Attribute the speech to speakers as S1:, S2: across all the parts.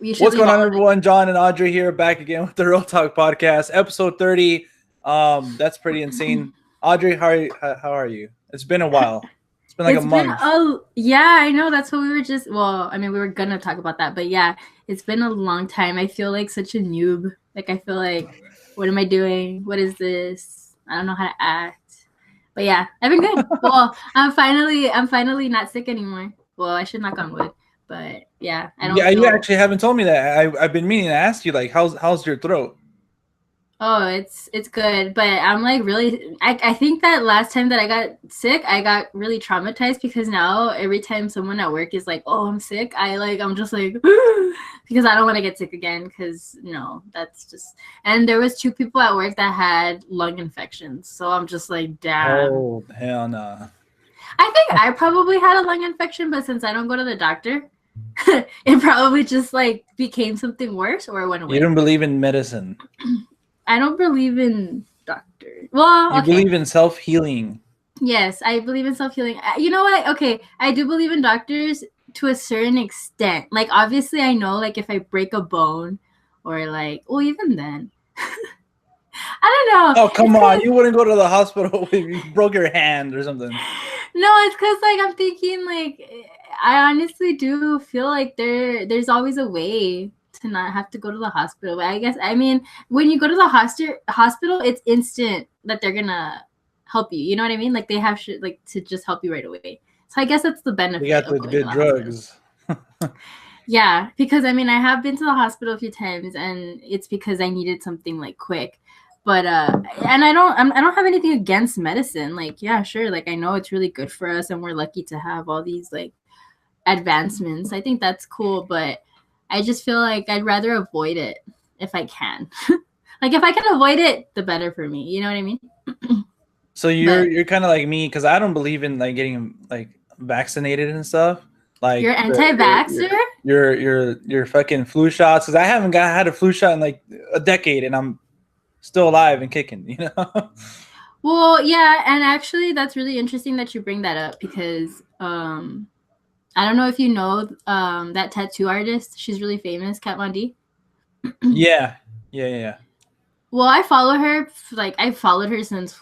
S1: We should
S2: What's
S1: leave
S2: going on,
S1: all of it.
S2: everyone? John and Audrey here, back again with the Real Talk Podcast, episode 30. That's pretty insane. Audrey, how are you? It's been a while. It's been like a
S1: It's been
S2: month.
S1: yeah, I know that's what we were just well, I mean we were gonna talk about that, but yeah, it's been a long time. I feel like such a noob. Like I feel like what am I doing? What is this? I don't know how to act. But yeah, I've been good. Well, I'm finally not sick anymore. Well, I should knock on wood. But yeah, I don't
S2: Yeah, you
S1: feel
S2: actually haven't told me that. I've been meaning to ask you, like, how's your throat?
S1: Oh, it's good, but I'm like really. I think that last time that I got sick, I got really traumatized because now every time someone at work is like, "Oh, I'm sick," I'm just like because I don't want to get sick again. Because no, that's just. And there was two people at work that had lung infections, so I'm just like, damn.
S2: Oh, hell no.
S1: I think I probably had a lung infection, but since I don't go to the doctor, it probably just like became something worse or it went
S2: You
S1: away.
S2: don't believe in medicine.
S1: I don't believe in doctors. Well,
S2: You
S1: okay.
S2: believe in self-healing.
S1: Yes, I believe in self healing. You know what? Okay, I do believe in doctors to a certain extent. Like, obviously, I know, like, if I break a bone or, like, well, even then, I don't know.
S2: Oh,
S1: It's
S2: come on.
S1: because,
S2: You wouldn't go to the hospital if you broke your hand or something.
S1: no, it's because, like, I'm thinking, like, I honestly do feel like there's always a way to not have to go to the hospital. But I guess, I mean, when you go to the hospital, it's instant that they're gonna help you. You know what I mean? Like, they have shit, like, to just help you right away. So I guess that's the
S2: They
S1: benefit
S2: got
S1: of
S2: the
S1: going to
S2: good
S1: the hospital.
S2: drugs.
S1: Yeah, because I mean, I have been to the hospital a few times, and it's because I needed something like quick. But and I don't have anything against medicine. Like, yeah, sure. Like, I know it's really good for us, and we're lucky to have all these like advancements. I think that's cool, but I just feel like I'd rather avoid it if I can. Like, if I can avoid it, the better for me. You know what I mean?
S2: So you're
S1: But
S2: you're kind of like me because I don't believe in like getting like vaccinated and stuff.
S1: you're
S2: Like
S1: anti-vaxxer?
S2: your fucking flu shots because I haven't had a flu shot in like a decade and I'm still alive and kicking. You know.
S1: Well, yeah, and actually, that's really interesting that you bring that up because I don't know if you know that tattoo artist. She's really famous, Kat Von D.
S2: Yeah, yeah.
S1: Well, I follow her. Like I followed her since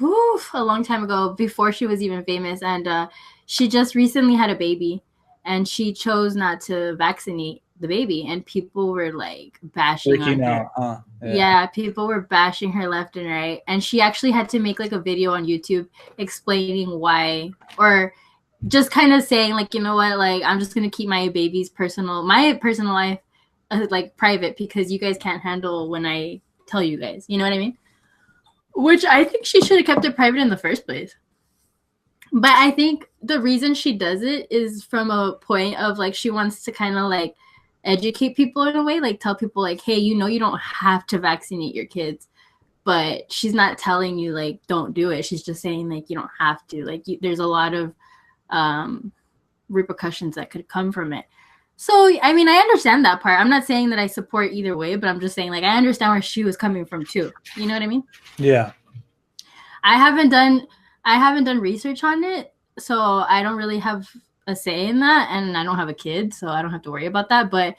S1: a long time ago, before she was even famous, and she just recently had a baby, and she chose not to vaccinate the baby, and people were like bashing on
S2: Freaking
S1: her.
S2: out, huh? Yeah.
S1: Yeah, people were bashing her left and right, and she actually had to make like a video on YouTube explaining why, or just kind of saying like, you know what, like I'm just gonna keep my personal life like private because you guys can't handle when I tell you guys. You know what I mean? Which I think she should have kept it private in the first place. But I think the reason she does it is from a point of like she wants to kind of like educate people in a way, like tell people like, hey, you know, you don't have to vaccinate your kids. But she's not telling you like don't do it. She's just saying like you don't have to. Like there's a lot of um, repercussions that could come from it. So, I mean, I understand that part. I'm not saying that I support either way, but I'm just saying, like, I understand where she was coming from too. You know what I mean?
S2: Yeah.
S1: I haven't done, I haven't done research on it, so I don't really have a say in that, and I don't have a kid, so I don't have to worry about that. But,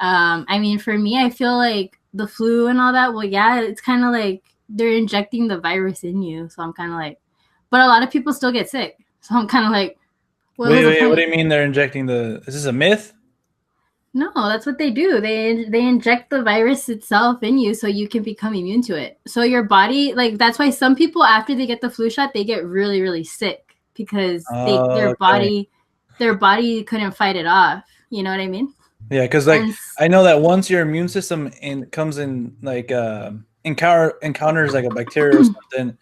S1: I mean, for me, I feel like the flu and all that. Well, yeah, it's kind of like they're injecting the virus in you, so I'm kind of like, but a lot of people still get sick, so I'm kind of like, what was the
S2: Wait. What do
S1: point?
S2: you mean they're injecting the? Is this a myth?
S1: No, that's what they do. They inject the virus itself in you so you can become immune to it. So your body, like that's why some people after they get the flu shot, they get really really sick because they
S2: Oh, okay.
S1: their body couldn't fight it off. You know what I mean?
S2: Yeah, because like
S1: And
S2: I know that once your immune system comes in like encounters like a bacteria or something,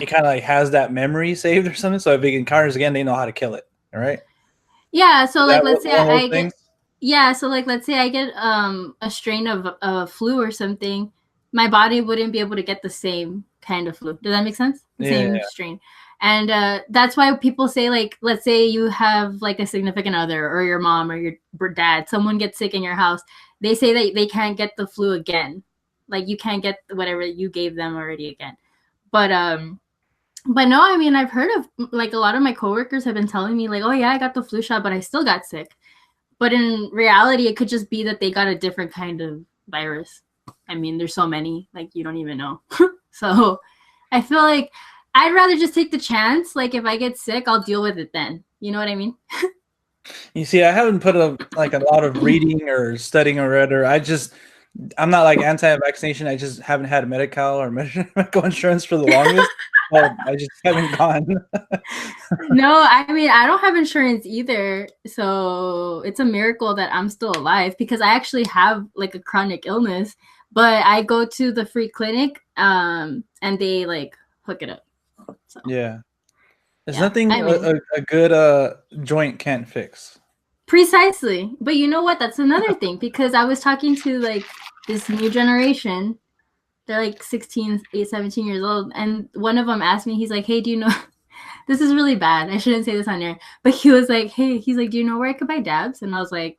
S2: it kind of like has that memory saved or something. So if it encounters again, they know how to kill it. All right.
S1: yeah, so
S2: Is
S1: like
S2: that
S1: let's say
S2: one of those
S1: I get
S2: things?
S1: yeah, so like let's say I get a strain of flu or something, my body wouldn't be able to get the same kind of flu. Does that make sense? The
S2: Yeah,
S1: same
S2: yeah.
S1: strain. And that's why people say like let's say you have like a significant other or your mom or your dad, someone gets sick in your house, they say that they can't get the flu again. Like you can't get whatever you gave them already again. But no, I mean I've heard of like a lot of my coworkers have been telling me like, "Oh yeah, I got the flu shot, but I still got sick." But in reality, it could just be that they got a different kind of virus. I mean, there's so many, like, you don't even know. So I feel like I'd rather just take the chance. Like, if I get sick, I'll deal with it then. You know what I mean?
S2: You see, I haven't put a lot of reading or studying or read, or I'm not like anti-vaccination. I just haven't had medical or medical insurance for the longest. Well, I just haven't gone.
S1: No, I mean, I don't have insurance either. So it's a miracle that I'm still alive because I actually have like a chronic illness, but I go to the free clinic and they like hook it up. So,
S2: Yeah. There's
S1: yeah,
S2: nothing
S1: I mean,
S2: a good joint can't fix.
S1: precisely. But you know what? That's another thing because I was talking to like this new generation. They're like 16, 17 years old. And one of them asked me, he's like, hey, do you know, this is really bad. I shouldn't say this on air. But he was like, hey, he's like, do you know where I could buy dabs? And I was like,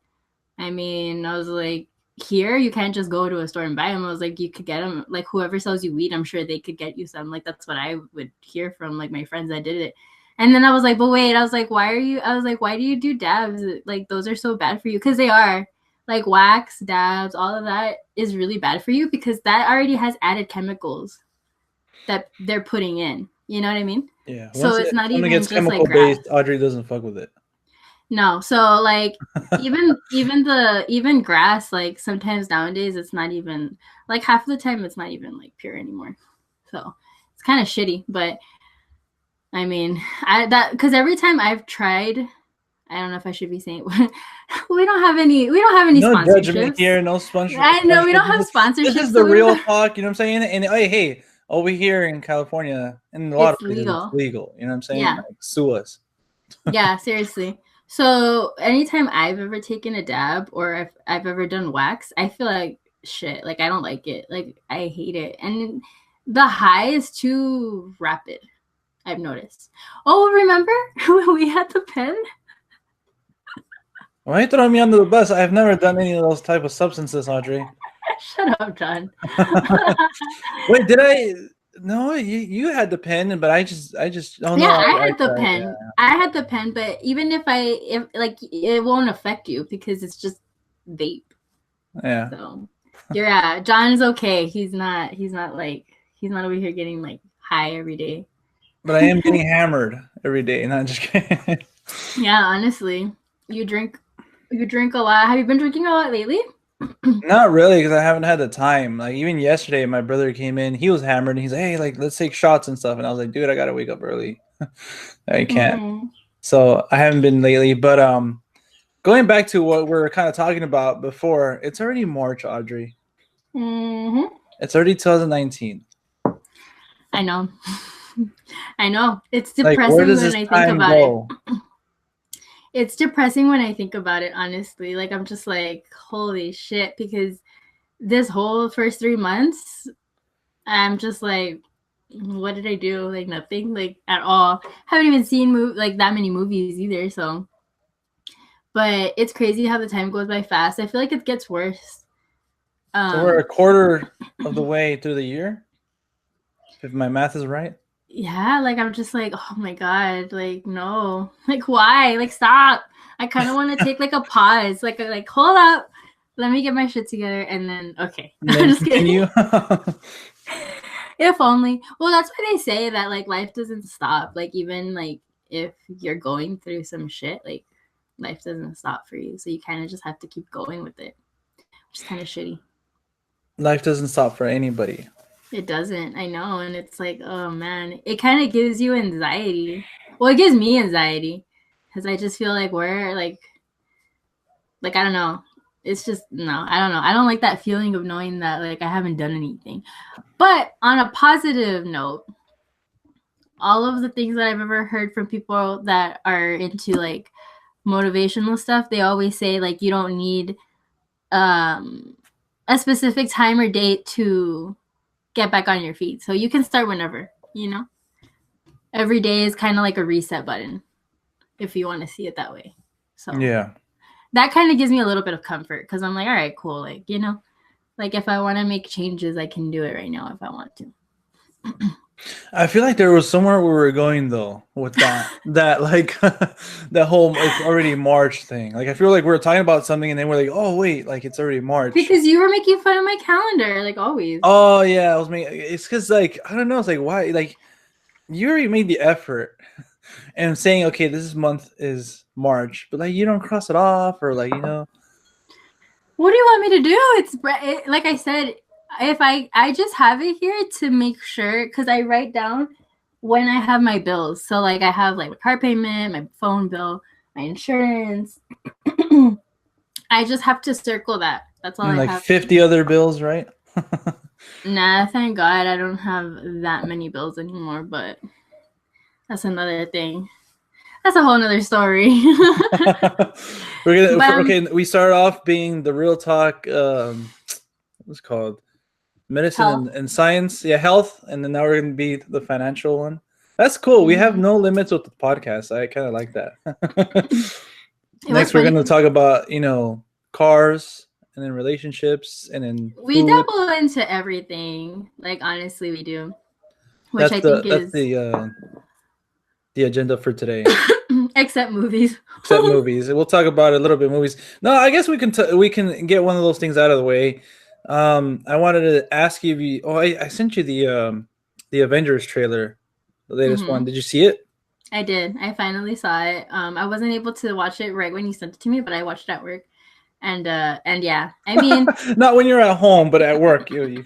S1: here, you can't just go to a store and buy them. I was like, you could get them. Like, whoever sells you weed, I'm sure they could get you some. Like, that's what I would hear from, like, my friends that did it. And then I was like, but wait, I was like, why do you do dabs? Like, those are so bad for you. Because they are. Like, wax, dabs, all of that is really bad for you because that already has added chemicals that they're putting in. You know what I mean?
S2: Yeah.
S1: So it's not even
S2: gets
S1: just like
S2: chemical
S1: grass.
S2: based, Audrey doesn't fuck with it.
S1: No, so like even grass, like sometimes nowadays it's not even like half of the time it's not even like pure anymore. So it's kind of shitty, but I mean, because every time I've tried, I don't know if I should be saying we don't have any
S2: No judgment
S1: sponsorships.
S2: here, no sponsor.
S1: I know we don't have sponsorships.
S2: This is
S1: So
S2: the real talk, you know what I'm saying? And hey, over here in California, in a lot of places,
S1: legal.
S2: it's legal. You know what I'm saying?
S1: Yeah.
S2: Like, sue us.
S1: Yeah, seriously. So anytime I've ever taken a dab or if I've ever done wax, I feel like shit. Like I don't like it. Like I hate it. And the high is too rapid. I've noticed. Oh, remember when we had the pen?
S2: Why are you throwing me under the bus? I've never done any of those type of substances, Audrey.
S1: Shut up, John.
S2: Wait, did I? No, you had the pen, but I just. Oh no,
S1: Yeah, I had the pen.
S2: Yeah.
S1: I had the pen, but even if like it won't affect you because it's just vape.
S2: Yeah.
S1: So yeah, John's okay. He's not over here getting like high every day.
S2: But I am getting hammered every day, not just kidding.
S1: Yeah, honestly. You drink a lot. Have you been drinking a lot lately?
S2: Not really, because I haven't had the time. Like even yesterday, my brother came in. He was hammered, and he's like, "Hey, like let's take shots and stuff." And I was like, "Dude, I gotta wake up early. I can't."
S1: Mm-hmm.
S2: So I haven't been lately. But going back to what we're kind of talking about before, it's already March, Audrey.
S1: Mm-hmm.
S2: It's already 2019.
S1: I know. I know. It's
S2: Like,
S1: depressing
S2: where does
S1: when
S2: this
S1: I think
S2: time
S1: about
S2: go?
S1: it. It's depressing when I think about it, honestly. Like I'm just like, holy shit, because this whole first 3 months, I'm just like, what did I do? Like nothing, like at all. Haven't even seen like that many movies either. So, but it's crazy how the time goes by fast. I feel like it gets worse.
S2: So we're a quarter of the way through the year, if my math is right.
S1: Yeah, like I'm just like, oh my god, like no, like why? Like stop. I kind of want to take like a pause, like hold up, let me get my shit together, and then okay. I'm just kidding. If only. Well, that's why they say that like life doesn't stop. Like even like if you're going through some shit, like life doesn't stop for you. So you kind of just have to keep going with it, which is kind of shitty.
S2: Life doesn't stop for anybody.
S1: It doesn't. I know, and it's like, oh man, it kind of gives you anxiety. Well, it gives me anxiety because I just feel like we're like I don't know. It's just no, I don't know. I don't like that feeling of knowing that like I haven't done anything. But on a positive note, all of the things that I've ever heard from people that are into like motivational stuff, they always say like you don't need a specific time or date to get back on your feet. So you can start whenever, you know? Every day is kind of like a reset button if you want to see it that way. So
S2: yeah,
S1: that kind of gives me a little bit of comfort because I'm like, all right, cool. Like, you know, like if I want to make changes, I can do it right now if I want to.
S2: I feel like there was somewhere we were going though with that like that whole it's already March thing. Like I feel like we were talking about something and then we're like, oh wait, like it's already March.
S1: Because you were making fun of my calendar, like always.
S2: Oh yeah, I was making. It's because like I don't know. It's like why like you already made the effort and saying okay, this month is March, but like you don't cross it off or like you know.
S1: What do you want me to do? Like I said, if I just have it here to make sure, because I write down when I have my bills. So like I have like my car payment, my phone bill, my insurance. I just have to circle that. That's all
S2: And
S1: I
S2: like
S1: have.
S2: 50 other bills, right?
S1: Nah, thank God I don't have that many bills anymore, but that's another thing. That's a whole nother story.
S2: Okay, we started off being the real talk, what's it called? Medicine and science. Yeah, health. And then now we're going to be the financial one. That's cool. Mm-hmm. We have no limits with the podcast. I kind of like that. Next, we're going to talk about, you know, cars and then relationships and then
S1: we dabble into everything. Like, honestly, we do. Which
S2: that's the agenda for today.
S1: Except movies.
S2: Except movies. We'll talk about it a little bit. Movies. No, I guess we can get one of those things out of the way. I wanted to ask you. I sent you the Avengers trailer, the latest one. Did you see it?
S1: I did. I finally saw it. I wasn't able to watch it right when you sent it to me, but I watched it at work. And yeah, I mean,
S2: not when you're at home, but at work. You.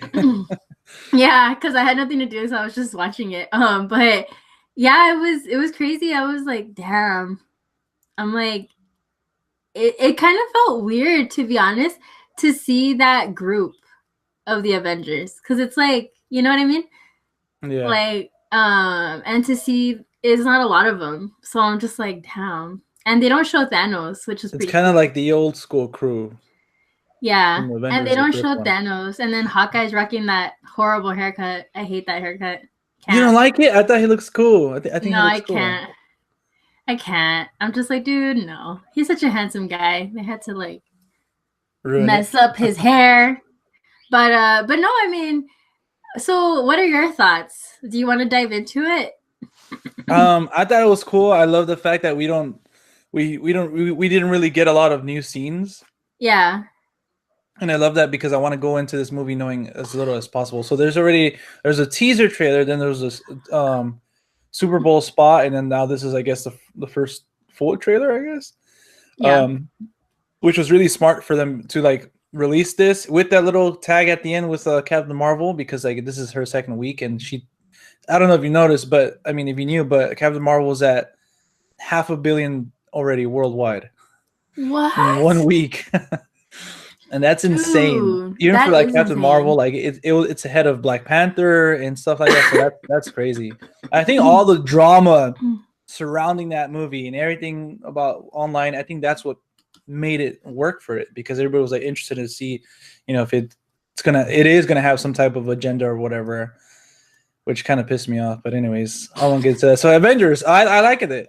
S1: Yeah, because I had nothing to do, so I was just watching it. But yeah, it was crazy. I was like, damn. I'm like, it kind of felt weird, to be honest, to see that group of the Avengers, because it's like, you know what I mean?
S2: Yeah.
S1: Like, and to see it's not a lot of them, so I'm just like, damn. And they don't show Thanos, which is
S2: it's kind of like the old school crew.
S1: Yeah, and they don't show Thanos, and then Hawkeye's rocking that horrible haircut. I hate that haircut.
S2: You don't like it? I thought he looks cool. I think
S1: no, I can't. I can't. I'm just like, dude, no. He's such a handsome guy. They had to like mess up his hair. But no, I mean, so what are your thoughts? Do you want to dive into it?
S2: I thought it was cool. I love the fact that we didn't really get a lot of new scenes.
S1: Yeah.
S2: And I love that because I want to go into this movie knowing as little as possible. So there's a teaser trailer, then there's this Super Bowl spot, and then now this is, I guess, the first full trailer, I guess.
S1: Yeah.
S2: Which was really smart for them to like release this with that little tag at the end with Captain Marvel, because like this is her second week, and I don't know if you noticed, but I mean if you knew, but Captain Marvel was at $500 million already worldwide.
S1: What?
S2: In 1 week. And that's insane. Even for like Captain Marvel, like it's ahead of Black Panther and stuff like that. So that's crazy. I think all the drama surrounding that movie and everything about online, I think that's what made it work for it, because everybody was like interested to see, you know, if it is gonna have some type of agenda or whatever, which kind of pissed me off. But anyways, I won't get to that. So Avengers, I liked it.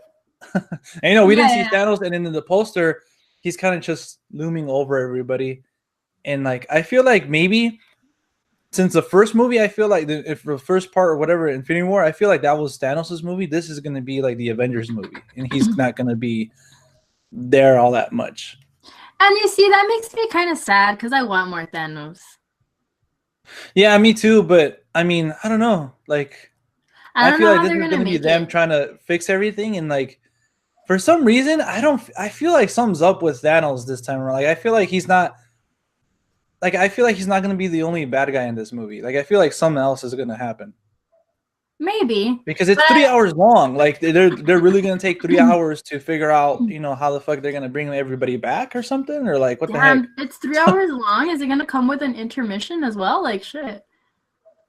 S2: And you know, we didn't see Thanos, and then in the poster, he's kind of just looming over everybody. And like, I feel like maybe since the first movie, I feel like if the first part or whatever, Infinity War, I feel like that was Thanos' movie. This is going to be like the Avengers movie, and he's not going to be there all that much.
S1: And you see, that makes me kind of sad because I want more Thanos.
S2: Yeah, me too. But I mean, I don't know. Like, I feel like this is going to be them trying to fix everything, and like, for some reason, I feel like something's up with Thanos this time around. Like, I feel like he's not going to be the only bad guy in this movie. Like, I feel like something else is going to happen.
S1: Maybe.
S2: Because it's 3 hours long. Like, they're really going to take 3 hours to figure out, you know, how the fuck they're going to bring everybody back or something? Or, like, what the heck?
S1: It's 3 hours long? Is it going to come with an intermission as well? Like, shit.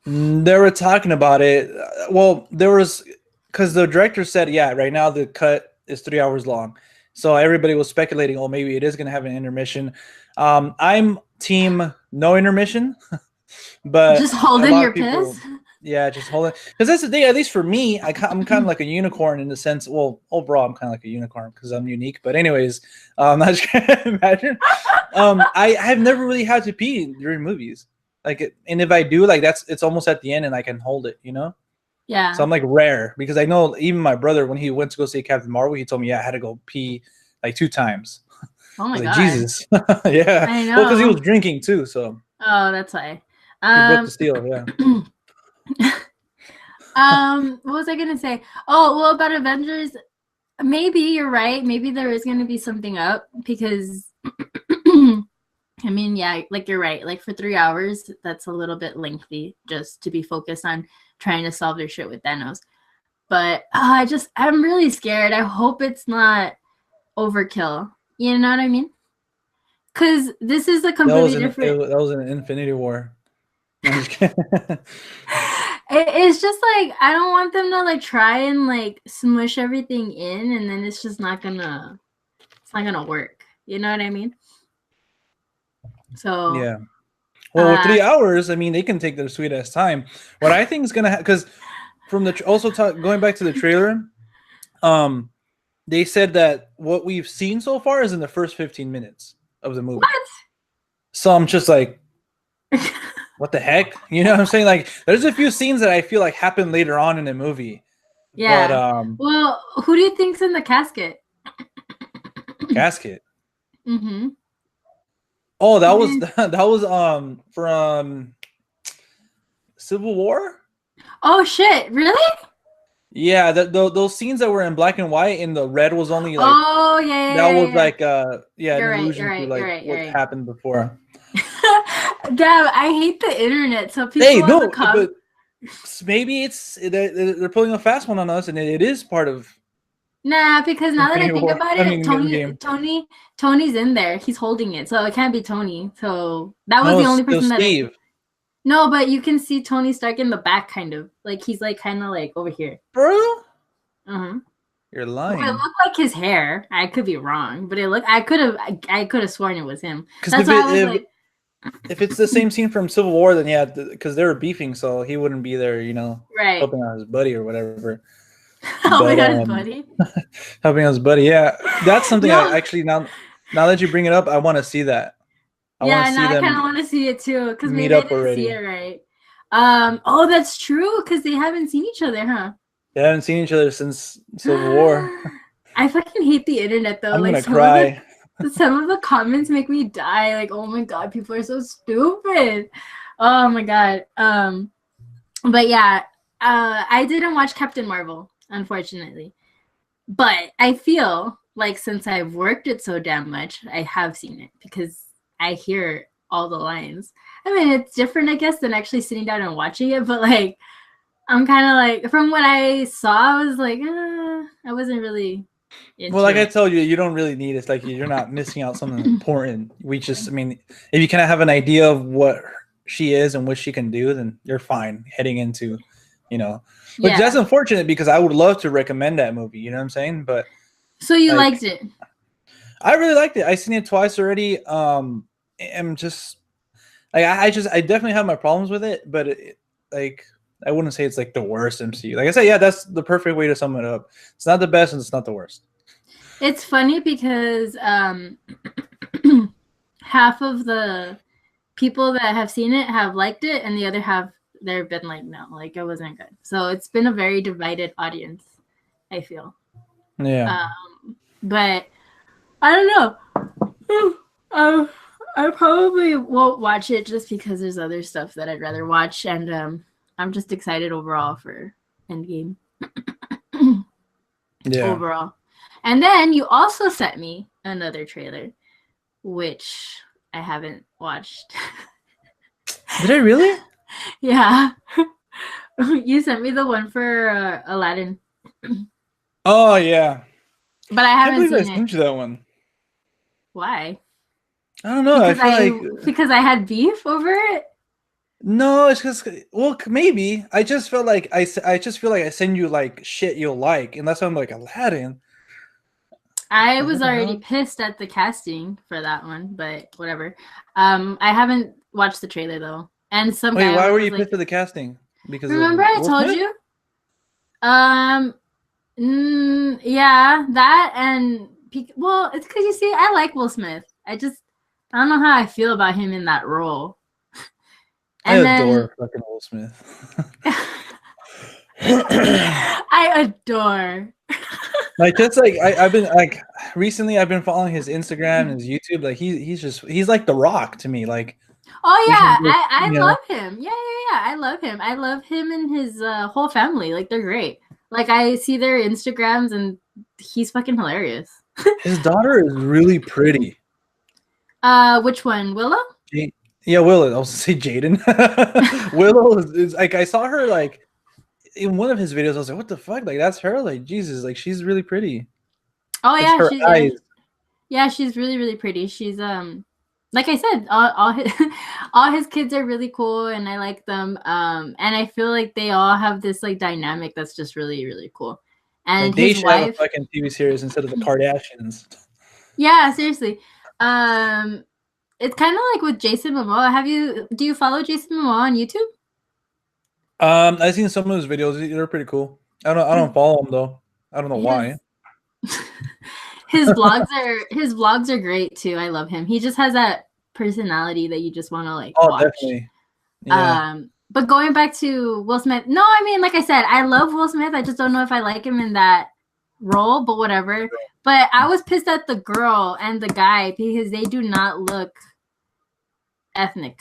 S2: They were talking about it. Well, because the director said, yeah, right now the cut is 3 hours long. So everybody was speculating, oh, maybe it is going to have an intermission. I'm team no intermission, but
S1: just holding your piss.
S2: Yeah, just holding, because that's the thing. At least for me, I'm kind of like a unicorn in the sense. Well, overall, I'm kind of like a unicorn because I'm unique. But anyways, I just can't imagine. I've never really had to pee during movies. Like, and if I do, like it's almost at the end, and I can hold it. You know.
S1: Yeah.
S2: So I'm like rare because I know even my brother, when he went to go see Captain Marvel, he told me, yeah, I had to go pee like 2 times.
S1: Oh
S2: I
S1: my
S2: was like,
S1: God.
S2: Jesus. Yeah.
S1: I
S2: Well, because he was
S1: know.
S2: drinking too, so
S1: Oh, that's why.
S2: he broke the seal. Yeah.
S1: What was I gonna say? Oh, well, about Avengers, maybe you're right. Maybe there is gonna be something up because I mean, yeah, like you're right. Like for 3 hours, that's a little bit lengthy just to be focused on trying to solve their shit with Thanos. But I'm really scared. I hope it's not overkill. You know what I mean? Because this is a completely different.
S2: That was an Infinity War. I'm just kidding.
S1: It's just like I don't want them to like try and like smush everything in, and then it's just not gonna. It's not gonna work. You know what I mean? So
S2: Yeah. Well, with 3 hours, I mean, they can take their sweet ass time. What I think is gonna because from the going back to the trailer, they said that what we've seen so far is in the first 15 minutes of the movie.
S1: what?
S2: So I'm just like, what the heck? You know what I'm saying? Like, there's a few scenes that I feel like happen later on in the movie.
S1: Yeah.
S2: But
S1: well, who do you think's in the casket?
S2: casket.
S1: Mm-hmm.
S2: Oh, that was from Civil War.
S1: Oh shit! Really?
S2: Yeah, those scenes that were in black and white and the red was only like.
S1: Oh yeah.
S2: That was
S1: yeah.
S2: like
S1: You're
S2: an
S1: right,
S2: allusion
S1: you're
S2: to
S1: right,
S2: like
S1: you're right,
S2: what
S1: you're right.
S2: happened before.
S1: Damn, I hate the internet. So people
S2: Hey,
S1: on
S2: no,
S1: the
S2: but maybe they're pulling a fast one on us, and it is part of.
S1: Nah, because now that I
S2: Infinity
S1: think
S2: War.
S1: about
S2: I
S1: it,
S2: mean, Endgame.
S1: Tony's in there. He's holding it, so it can't be Tony. So that was
S2: No,
S1: the only
S2: it was
S1: person that I.
S2: Steve.
S1: No, but you can see Tony Stark in the back, kind of like he's like kind of like over here.
S2: Bro,
S1: Well,
S2: you're
S1: it
S2: lying.
S1: looked like his hair. I could be wrong, but I could have sworn it was him.
S2: Because if it's the same scene from Civil War, then yeah, because they were beefing, so he wouldn't be there,
S1: right.
S2: helping out his buddy or whatever.
S1: Helping out his buddy.
S2: Helping out his buddy, yeah. That's something I actually now that you bring it up, I want to see that.
S1: I kind of want to see it too because maybe I didn't see it right. Oh, that's true because they haven't seen each other, huh?
S2: They haven't seen each other since Civil War.
S1: I fucking hate the internet though.
S2: I'm
S1: like
S2: gonna cry.
S1: Some of the comments make me die. Like, oh my god, people are so stupid. Oh my god. But yeah, I didn't watch Captain Marvel, unfortunately. But I feel like since I've worked it so damn much, I have seen it because I hear all the lines. I mean, it's different, I guess, than actually sitting down and watching it. But like, I'm kind of like, from what I saw, I was like, I wasn't really.
S2: Well, like I told you, you don't really need it. It's like you're not missing out something important. I mean, if you kind of have an idea of what she is and what she can do, then you're fine heading into, Which that's unfortunate because I would love to recommend that movie. You know what I'm saying? But
S1: so you liked it?
S2: I really liked it. I've seen it twice already. I'm just like I definitely have my problems with it, but I wouldn't say it's like the worst MCU. Like I said, yeah, that's the perfect way to sum it up. It's not the best and it's not the worst.
S1: It's funny because half of the people that have seen it have liked it, and the other half they've been like, no, like it wasn't good. So it's been a very divided audience, I feel.
S2: Yeah.
S1: But I don't know. I probably won't watch it just because there's other stuff that I'd rather watch, and I'm just excited overall for Endgame.
S2: Yeah.
S1: Overall. And then you also sent me another trailer, which I haven't watched.
S2: Did I really?
S1: Yeah. You sent me the one for Aladdin.
S2: Oh, yeah.
S1: But I haven't seen it.
S2: I sent you that one.
S1: Why?
S2: I don't know.
S1: Because I had beef over it?
S2: No, it's just maybe. I just felt like I just feel like I send you like shit you'll like, and that's why I'm like Aladdin.
S1: I was already pissed at the casting for that one, but whatever. I haven't watched the trailer though, and
S2: why were you pissed at the casting? Because
S1: remember I told you. Yeah, that and well, it's because you see, I like Will Smith. I don't know how I feel about him in that role.
S2: And I adore fucking Will Smith.
S1: I adore.
S2: Like just like I've been like recently I've been following his Instagram and his YouTube. Like he's like The Rock to me. Like
S1: Oh
S2: he can
S1: yeah,
S2: just,
S1: I
S2: you know,
S1: love him. Yeah. I love him. I love him and his whole family. Like they're great. Like I see their Instagrams and he's fucking hilarious.
S2: his daughter is really pretty.
S1: Which one? Willow?
S2: Yeah, Willow. I was gonna say Jaden. Willow is like I saw her like in one of his videos. I was like, what the fuck? Like that's her. Like Jesus. Like she's really pretty.
S1: Oh
S2: It's
S1: yeah,
S2: her eyes.
S1: yeah, she's really really pretty. She's like I said, all his all his kids are really cool and I like them. And I feel like they all have this like dynamic that's just really really cool.
S2: Like
S1: And
S2: they
S1: his
S2: should have a
S1: wife,
S2: fucking TV series instead of the Kardashians.
S1: yeah, seriously. Um it's kind of like with Jason Momoa. Do you follow Jason Momoa on YouTube?
S2: I've seen some of his videos. They're pretty cool. I don't follow him though. I don't know why.
S1: His his vlogs are great too. I love him. He just has that personality that you just want to like
S2: Oh,
S1: watch.
S2: definitely. Yeah.
S1: But going back to Will Smith, no, I mean, like I said, I love Will Smith. I just don't know if I like him in that role, but whatever. But I was pissed at the girl and the guy because they do not look ethnic.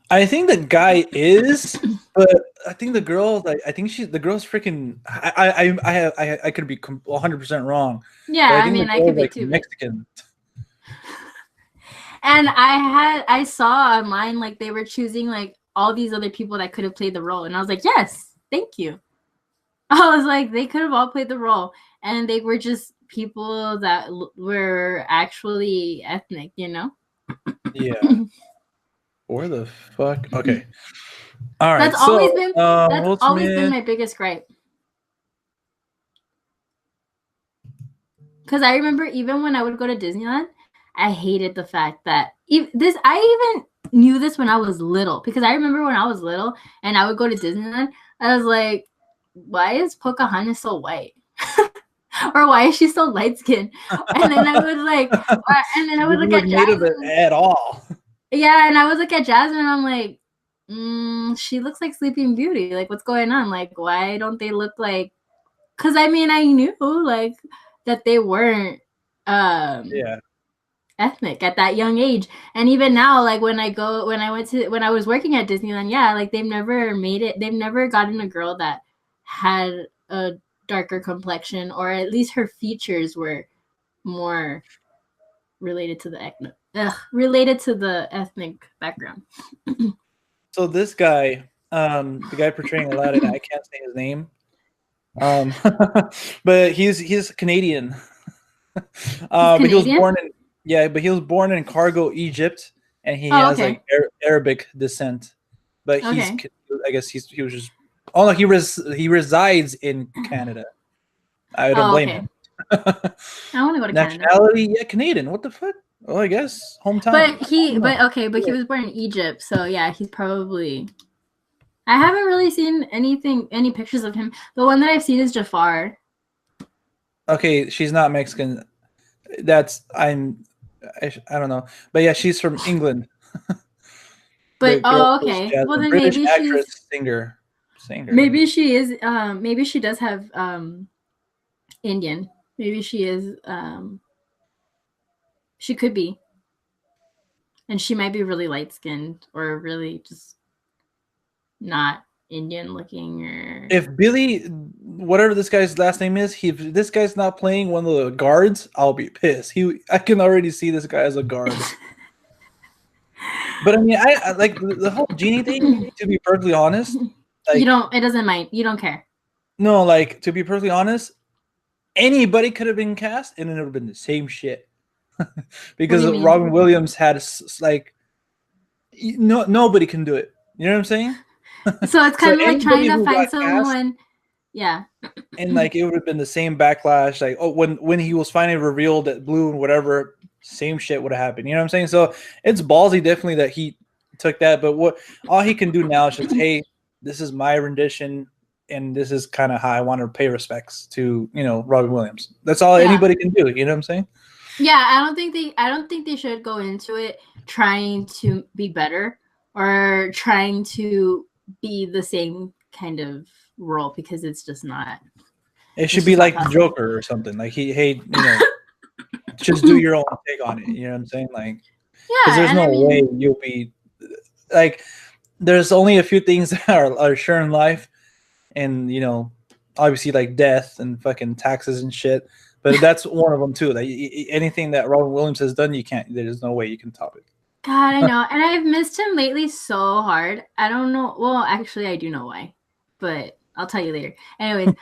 S2: I think the guy is, but I think the girl, like, I think the girl's freaking. I could be 100% wrong.
S1: Yeah,
S2: But
S1: I mean, I could be
S2: like
S1: too.
S2: Mexican.
S1: And I saw online like they were choosing like all these other people that could have played the role, and I was like, yes, thank you. I was like, they could have all played the role, and they were just people that were actually ethnic, you know?
S2: Yeah. Where the fuck? Okay. All right.
S1: That's always been my biggest gripe. Because I remember even when I would go to Disneyland, I hated the fact that I even knew this when I was little. Because I remember when I was little and I would go to Disneyland, I was like, why is Pocahontas so white? Or why is she so light skinned? And then I would like, and then I would look at Jasmine
S2: at all.
S1: Yeah, and I would look at Jasmine and I'm like, she looks like Sleeping Beauty. Like, what's going on? Like, why don't they look like? Because I mean, I knew like that they weren't ethnic at that young age, and even now, like when I was working at Disneyland, yeah, like they've never gotten a girl that had a darker complexion, or at least her features were more related to the ethnic background.
S2: So this guy, the guy portraying Aladdin, I can't say his name, but he's Canadian. But he was born in Cargo, Egypt, and he has like Arabic descent. But I guess he was just. Oh no, he resides in Canada. I don't blame him.
S1: I want to go to
S2: Nationality,
S1: Canada.
S2: yeah, Canadian. What the fuck? Oh, I guess hometown.
S1: But he was born in Egypt, so yeah, he's probably. I haven't really seen any pictures of him. The one that I've seen is Jafar.
S2: Okay, she's not Mexican. I don't know, but yeah, she's from England.
S1: But okay, well then
S2: British
S1: maybe
S2: actress,
S1: she's
S2: singer.
S1: Maybe she is. Maybe she does have Indian. Maybe she is. She could be, and she might be really light skinned or really just not Indian looking. Or
S2: if Billy, whatever this guy's last name is, if this guy's not playing one of the guards, I'll be pissed. I can already see this guy as a guard. But I mean, I like the whole genie thing. To be perfectly honest, like,
S1: you don't. It doesn't mind. You don't care.
S2: No, like to be perfectly honest, anybody could have been cast, and it would have been the same shit. Because Robin Williams had like, nobody can do it. You know what I'm saying?
S1: So it's kind of like trying to find someone. Yeah.
S2: And like it would have been the same backlash. Like, oh, when he was finally revealed that blue and whatever, same shit would have happened. You know what I'm saying? So it's ballsy, definitely, that he took that. But all he can do now is just, hey, this is my rendition, and this is kind of how I want to pay respects to, Robin Williams. That's all anybody can do. You know what I'm saying?
S1: Yeah, I don't think they should go into it trying to be better or trying to be the same kind of role because it's just not.
S2: It should be
S1: not
S2: like the
S1: possible.
S2: Joker or something. Like just do your own take on it. You know what I'm saying? Like, because
S1: Yeah,
S2: there's
S1: and
S2: no
S1: I
S2: way
S1: mean,
S2: you'll be like. There's only a few things that are sure in life, and obviously like death and fucking taxes and shit. But that's one of them too. Like anything that Robin Williams has done, you can't. There's no way you can top it.
S1: God, I know, and I've missed him lately so hard. I don't know. Well, actually, I do know why, but I'll tell you later. Anyways,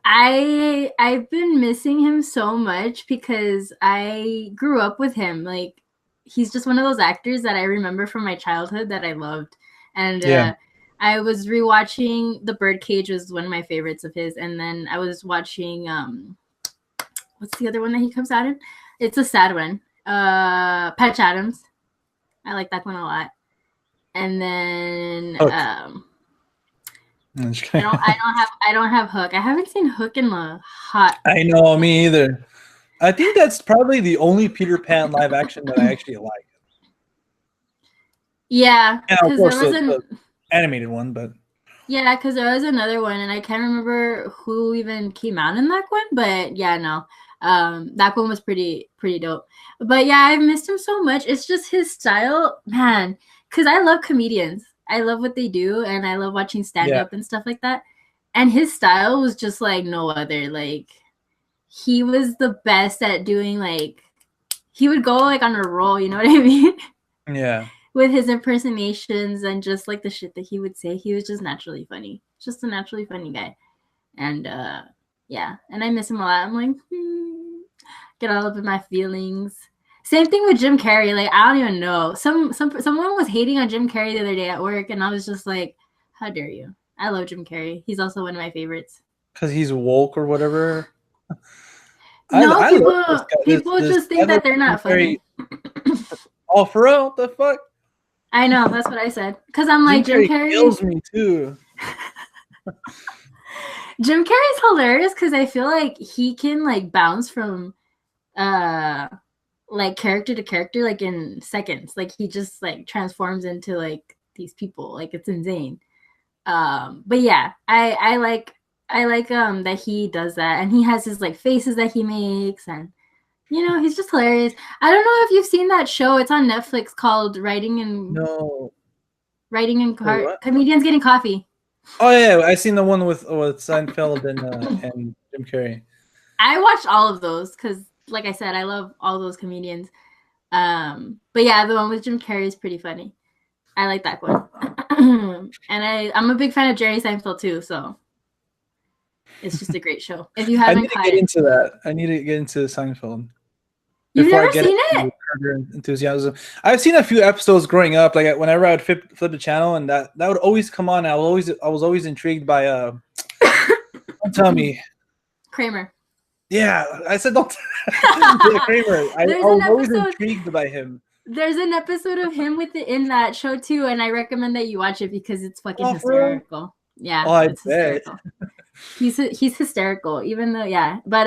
S1: I've been missing him so much because I grew up with him. Like, he's just one of those actors that I remember from my childhood that I loved, and
S2: Yeah.
S1: I was rewatching The Birdcage was one of my favorites of his, and then I was watching what's the other one that he comes out in? It's a sad one. Patch Adams. I like that one a lot. And then
S2: Hook.
S1: I don't have Hook. I haven't seen Hook in a hot.
S2: I know, me either. I think that's probably the only Peter Pan live action that I actually like.
S1: Yeah,
S2: And of
S1: because
S2: course
S1: there was
S2: the animated one, but
S1: yeah, because there was another one, and I can't remember who even came out in that one. But yeah, no, that one was pretty dope. But yeah, I've missed him so much. It's just his style, man. Because I love comedians. I love what they do, and I love watching stand up and stuff like that. And his style was just like no other. Like, he was the best at doing, like, he would go like on a roll. You know what I mean?
S2: Yeah.
S1: With his impersonations and just like the shit that he would say, he was just naturally funny. Just a naturally funny guy. And yeah, and I miss him a lot. I'm like, get all up in my feelings. Same thing with Jim Carrey. Like, I don't even know. Someone was hating on Jim Carrey the other day at work, and I was just like, how dare you? I love Jim Carrey. He's also one of my favorites.
S2: Because he's woke or whatever.
S1: No,
S2: people
S1: just think that they're not funny.
S2: Oh, for real? What the fuck?
S1: I know, that's what I said. Because I'm like, Jim Carrey
S2: kills me too.
S1: Jim Carrey's hilarious because I feel like he can like bounce from like character to character like in seconds. Like, he just like transforms into like these people. Like, it's insane. But yeah, I like that he does that, and he has his like faces that he makes, and he's just hilarious. I don't know if you've seen that show. It's on Netflix called Comedians Getting Coffee.
S2: Oh yeah, I seen the one with Seinfeld and Jim Carrey.
S1: I watched all of those because, like I said, I love all those comedians. But yeah, the one with Jim Carrey is pretty funny. I like that one. And I'm a big fan of Jerry Seinfeld too, so it's just a great show. If you haven't
S2: I need to get into Seinfeld.
S1: You've never seen it?
S2: Enthusiasm. I've seen a few episodes growing up. Like whenever I'd flip the channel, and that would always come on. I was always intrigued by don't tell me,
S1: Kramer.
S2: Yeah, I said don't. Yeah, Kramer. I was always intrigued by him.
S1: There's an episode of him in that show too, and I recommend that you watch it because it's fucking hysterical. Yeah, it's hysterical. He's hysterical, even though But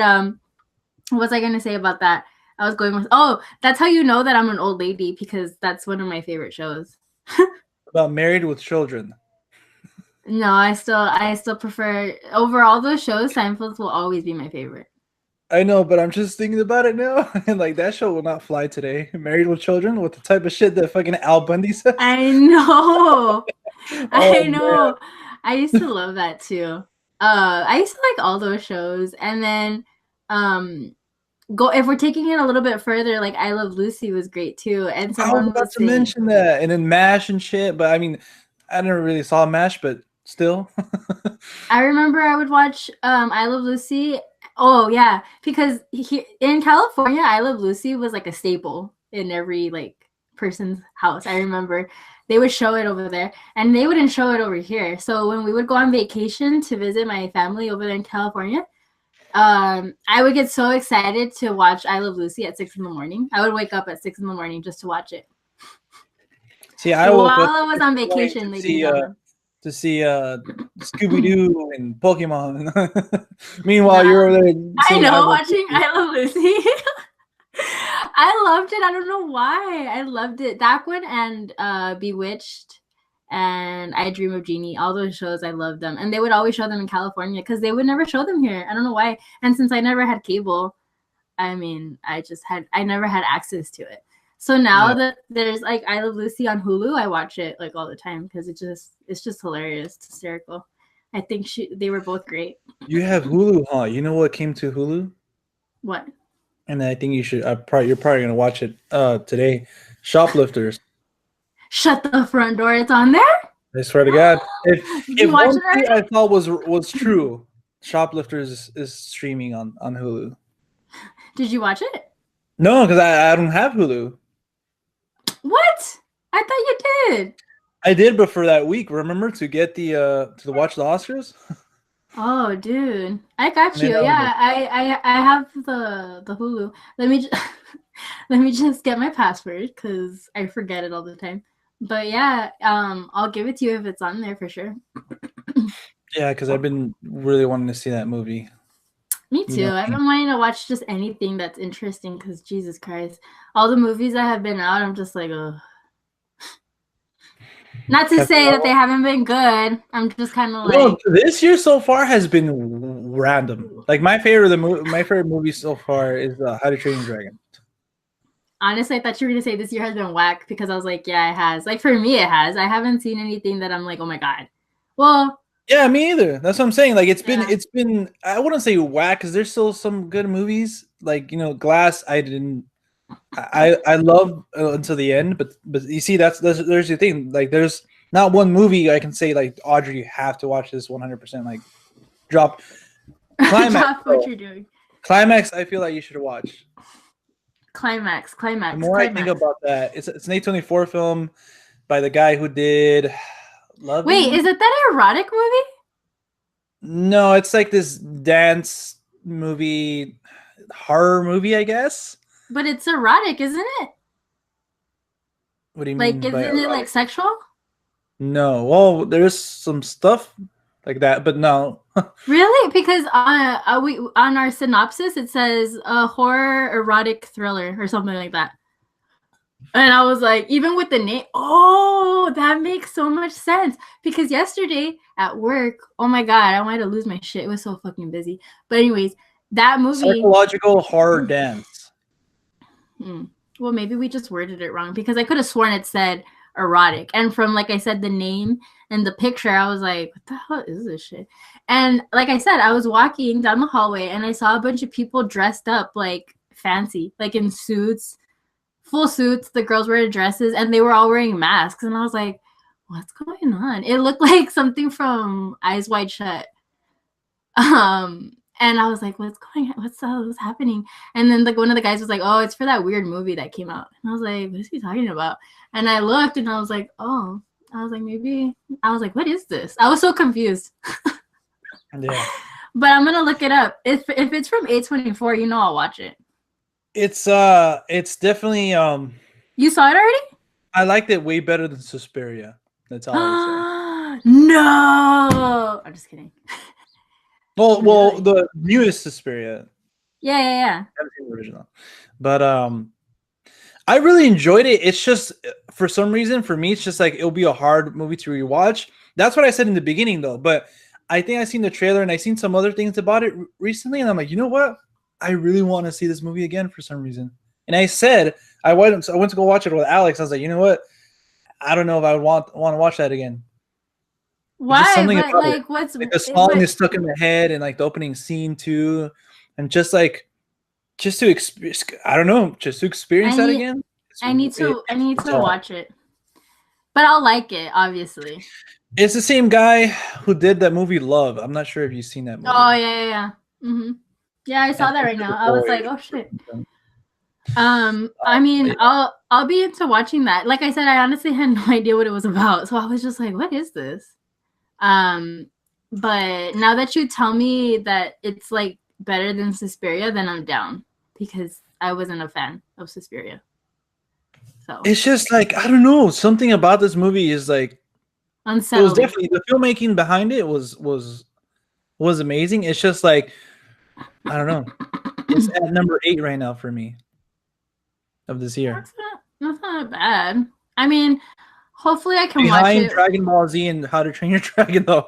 S1: what was I gonna say about that? I was going with that's how you know that I'm an old lady, because that's one of my favorite shows.
S2: About Married with Children.
S1: No, I still prefer, over all those shows, Seinfeld will always be my favorite.
S2: I know, but I'm just thinking about it now, and like that show will not fly today. Married with Children, with the type of shit that fucking Al Bundy says.
S1: I know. I know. Man. I used to love that too. I used to like all those shows, and then if we're taking it a little bit further, like I Love Lucy was great too. And someone
S2: was about to mention that, and then MASH and shit. But I mean, I never really saw MASH, but still.
S1: I remember I would watch I Love Lucy. Oh yeah, because in California, I Love Lucy was like a staple in every like person's house. I remember they would show it over there, and they wouldn't show it over here. So when we would go on vacation to visit my family over there in California, I would get so excited to watch I Love Lucy at 6 a.m. I would wake up at 6 a.m. just to watch it.
S2: See, I woke up
S1: while I was on vacation,
S2: to see Scooby-Doo and Pokemon. Meanwhile, you're over there.
S1: I know, watching I Love Lucy. I loved it. I don't know why. I loved it. That one and Bewitched and I Dream of Jeannie. All those shows, I love them, and they would always show them in California because they would never show them here. I don't know why. And since I never had cable, I mean, I never had access to it. So now that there's like I Love Lucy on Hulu, I watch it like all the time because it's just hilarious. It's hysterical. I think they were both great.
S2: You have Hulu, huh? You know what came to Hulu?
S1: What?
S2: And I think you should. You're probably gonna watch it today. Shoplifters.
S1: Shut the front door. It's on there.
S2: I swear to God, if
S1: watch
S2: one thing I thought was true, Shoplifters is streaming on Hulu.
S1: Did you watch it?
S2: No, because I don't have Hulu.
S1: What? I thought you did.
S2: I did, but for that week, remember to get the to watch the Oscars.
S1: Oh, dude, I got you. Yeah, I have the Hulu. Let me let me just get my password because I forget it all the time. But yeah, I'll give it to you if it's on there for sure.
S2: Yeah, because I've been really wanting to see that movie.
S1: Me too. I've been wanting to watch just anything that's interesting because Jesus Christ, all the movies that have been out, I'm just like, ugh. Not to say that they haven't been good. I'm just kind of like.
S2: No, this year so far has been random. Like my favorite movie so far is How to Train Your Dragon.
S1: Honestly, I thought you were gonna say this year has been whack because I was like, yeah, it has. Like for me, it has. I haven't seen anything that I'm like, oh my God. Well.
S2: Yeah, me either. That's what I'm saying. Like it's been. I wouldn't say whack because there's still some good movies. Like Glass. I love until the end, but you see there's the thing. Like there's not one movie I can say like Audrey, you have to watch this 100%. Like drop Climax.
S1: Drop what you're doing.
S2: Climax. I feel like you should watch.
S1: Climax.
S2: The more I think about that, it's an A24 film by the guy who did.
S1: Wait, is it that erotic movie?
S2: No, it's like this dance movie, horror movie, I guess.
S1: But it's erotic, isn't it?
S2: What do you mean?
S1: Like, isn't it like sexual?
S2: No. Well, there's some stuff like that, but no.
S1: Really? Because on our synopsis it says a horror erotic thriller or something like that. And I was like, even with the name, oh, that makes so much sense. Because yesterday at work, oh my God, I wanted to lose my shit. It was so fucking busy. But anyways, that movie.
S2: Psychological horror dance.
S1: Well, maybe we just worded it wrong because I could have sworn it said erotic. And from, like I said, the name and the picture, I was like, what the hell is this shit? And like I said, I was walking down the hallway and I saw a bunch of people dressed up like fancy, like in suits. Full suits, the girls wear dresses, and they were all wearing masks. And I was like, what's going on? It looked like something from Eyes Wide Shut. And I was like, what's happening? And then like one of the guys was like, oh, it's for that weird movie that came out. And I was like, what is he talking about? And I looked and I was like, oh. I was like, what is this? I was so confused.
S2: Yeah.
S1: But I'm gonna look it up. If it's from A24, I'll watch it.
S2: It's definitely
S1: You saw it already?
S2: I liked it way better than Suspiria. That's all I
S1: say. No, I'm just kidding.
S2: Well, the newest Suspiria.
S1: Yeah. I
S2: haven't seen the original, but I really enjoyed it. It's just for some reason for me, it's just like it'll be a hard movie to rewatch. That's what I said in the beginning, though. But I think I seen the trailer and I seen some other things about it recently, and I'm like, you know what? I really want to see this movie again for some reason. And I said I went to go watch it with Alex. I was like, you know what? I don't know if I want to watch that again.
S1: Why? But like, what's
S2: like the song is stuck in my head, and like the opening scene too, and just to experience. I don't know, just to experience that again.
S1: I need to watch it, but I'll like it. Obviously,
S2: it's the same guy who did that movie Love. I'm not sure if you've seen that movie.
S1: Oh yeah. Mm-hmm. Yeah, I saw that right now. I was like, oh shit. I mean, I'll be into watching that. Like I said, I honestly had no idea what it was about, so I was just like, what is this? But now that you tell me that it's like better than Suspiria, then I'm down because I wasn't a fan of Suspiria. So
S2: it's just like I don't know, something about this movie is like unsettling. It was definitely the filmmaking behind it was amazing. It's just like I don't know. It's at number 8 right now for me of this year.
S1: That's not bad. I mean, Hopefully I can watch
S2: Behind
S1: it.
S2: Dragon Ball Z and How to Train Your Dragon, though.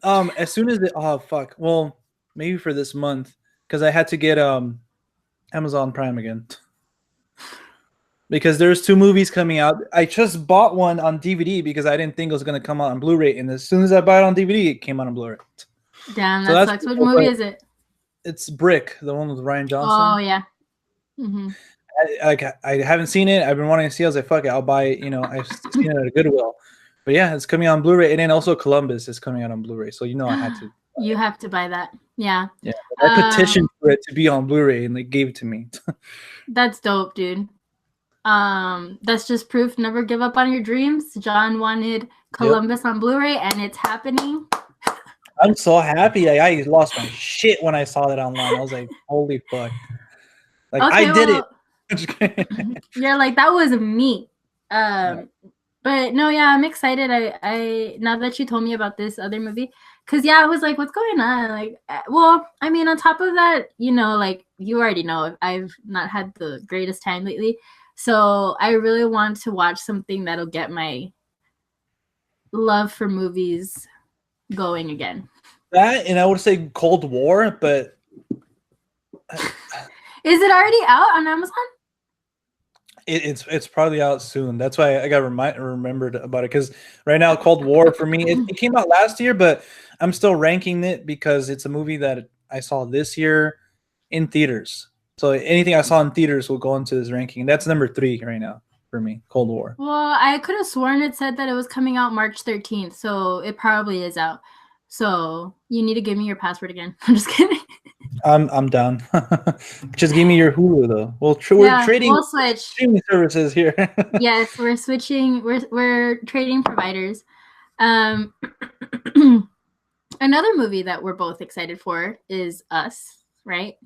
S2: As soon as oh fuck, well, maybe for this month because I had to get Amazon Prime again because there's 2 movies coming out. I just bought one on DVD because I didn't think it was gonna come out on Blu-ray, and as soon as I bought it on DVD, it came out on Blu-ray.
S1: Damn,
S2: So
S1: that
S2: that's
S1: sucks. Which
S2: cool,
S1: movie is it?
S2: it's Brick, the one with Ryan
S1: Oh
S2: Johnson.
S1: yeah. Mm-hmm.
S2: I haven't seen it. I've been wanting to see it. I was like, fuck it, I'll buy it. You know, I've seen it at a Goodwill. But yeah, it's coming out on Blu-ray, and then also Columbus is coming out on Blu-ray. So I had to.
S1: You have to buy that. Yeah.
S2: Yeah, I petitioned for it to be on Blu-ray, and they gave it to me.
S1: That's dope, dude. That's just proof. Never give up on your dreams. John wanted Columbus on Blu-ray, and it's happening.
S2: I'm so happy. I lost my shit when I saw that online. I was like, holy fuck. Like, okay, I did it.
S1: You're like, that was me. But no, yeah, I'm excited. I now that you told me about this other movie, because I was like, what's going on? Like, well, I mean, on top of that, like you already know, I've not had the greatest time lately. So I really want to watch something that'll get my love for movies going again.
S2: That, and I would say Cold War, but
S1: is it already out on Amazon?
S2: It's probably out soon. That's why I got remembered about it, because right now Cold War for me, it came out last year, but I'm still ranking it because it's a movie that I saw this year in theaters. So anything I saw in theaters will go into this ranking. That's number 3 right now for me, Cold War.
S1: Well, I could have sworn it said that it was coming out March 13th, so it probably is out. So you need to give me your password again. I'm just kidding.
S2: I'm down. Just give me your Hulu though. We're trading.
S1: We'll switch
S2: streaming services here.
S1: Yes, we're switching. We're trading providers. Another movie that we're both excited for is Us, right?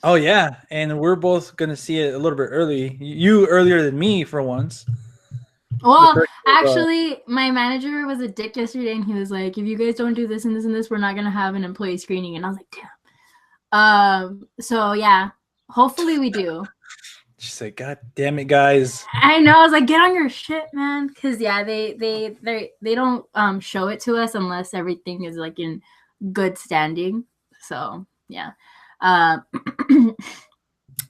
S2: Oh yeah, and we're both gonna see it a little bit early. You earlier than me for once.
S1: Well, actually, my manager was a dick yesterday, and he was like, "If you guys don't do this and this and this, we're not gonna have an employee screening." And I was like, "Damn." So yeah, hopefully we do.
S2: She's like, "God damn it, guys!"
S1: I know. I was like, "Get on your shit, man," because they don't show it to us unless everything is like in good standing. So yeah.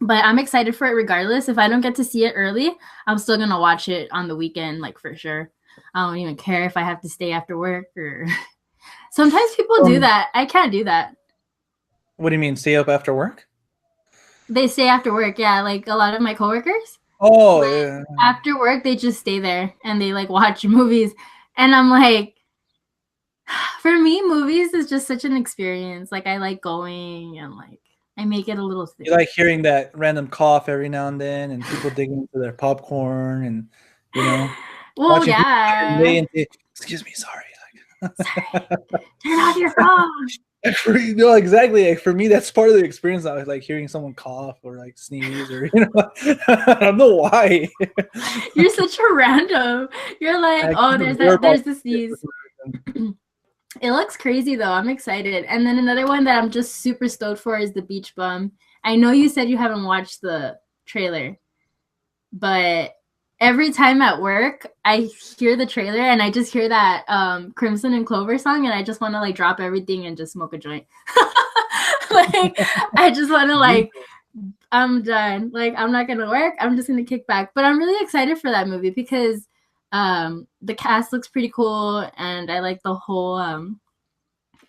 S1: But I'm excited for it regardless. If I don't get to see it early, I'm still gonna watch it on the weekend, like for sure. I don't even care if I have to stay after work or sometimes people do that. I can't do that.
S2: What do you mean, stay up after work?
S1: They stay after work, yeah, like a lot of my coworkers.
S2: Oh, yeah.
S1: After work, they just stay there and they like watch movies. And I'm like, for me, movies is just such an experience. Like I like going and like I make it a little thing.
S2: You like hearing that random cough every now and then, and people digging into their popcorn, and
S1: well, yeah.
S2: And say, excuse me, sorry.
S1: Sorry. Turn off your phone.
S2: No, exactly. Like, for me, that's part of the experience. I like hearing someone cough or like sneeze, or I don't know why.
S1: You're such a random. You're like, oh, there's the sneeze. It looks crazy though. I'm excited. And then another one that I'm just super stoked for is The Beach Bum. I know you said you haven't watched the trailer, but every time at work I hear the trailer and I just hear that Crimson and Clover song and I just want to like drop everything and just smoke a joint. Like I just want to like, I'm done. Like I'm not gonna work. I'm just gonna kick back. But I'm really excited for that movie because the cast looks pretty cool and I like the whole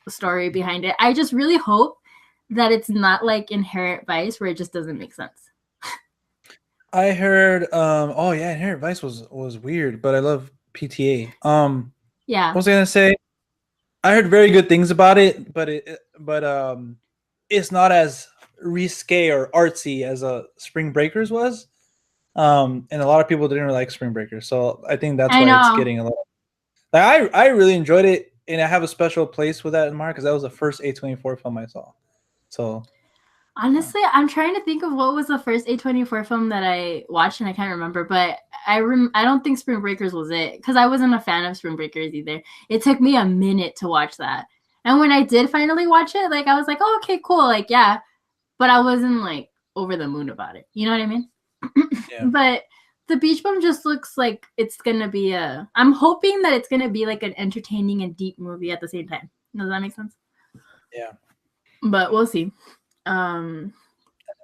S1: story behind it. I just really hope that it's not like Inherent Vice where it just doesn't make sense.
S2: I heard oh yeah, Inherent Vice was weird, but I love PTA.
S1: Yeah.
S2: What was I gonna say? I heard very good things about it, but it's not as risque or artsy as Spring Breakers was. And a lot of people didn't really like Spring Breakers, so I think that's why it's getting a lot. Like, I really enjoyed it, and I have a special place with that in my heart because that was the first A24 film I saw. So
S1: honestly, I'm trying to think of what was the first A24 film that I watched, and I can't remember. But I don't think Spring Breakers was it because I wasn't a fan of Spring Breakers either. It took me a minute to watch that, and when I did finally watch it, like I was like, oh, okay, cool, like yeah, but I wasn't like over the moon about it. You know what I mean? Yeah. But The Beach Bum just looks like it's gonna be I'm hoping that it's gonna be like an entertaining and deep movie at the same time. Does that make sense?
S2: Yeah.
S1: But we'll see.
S2: And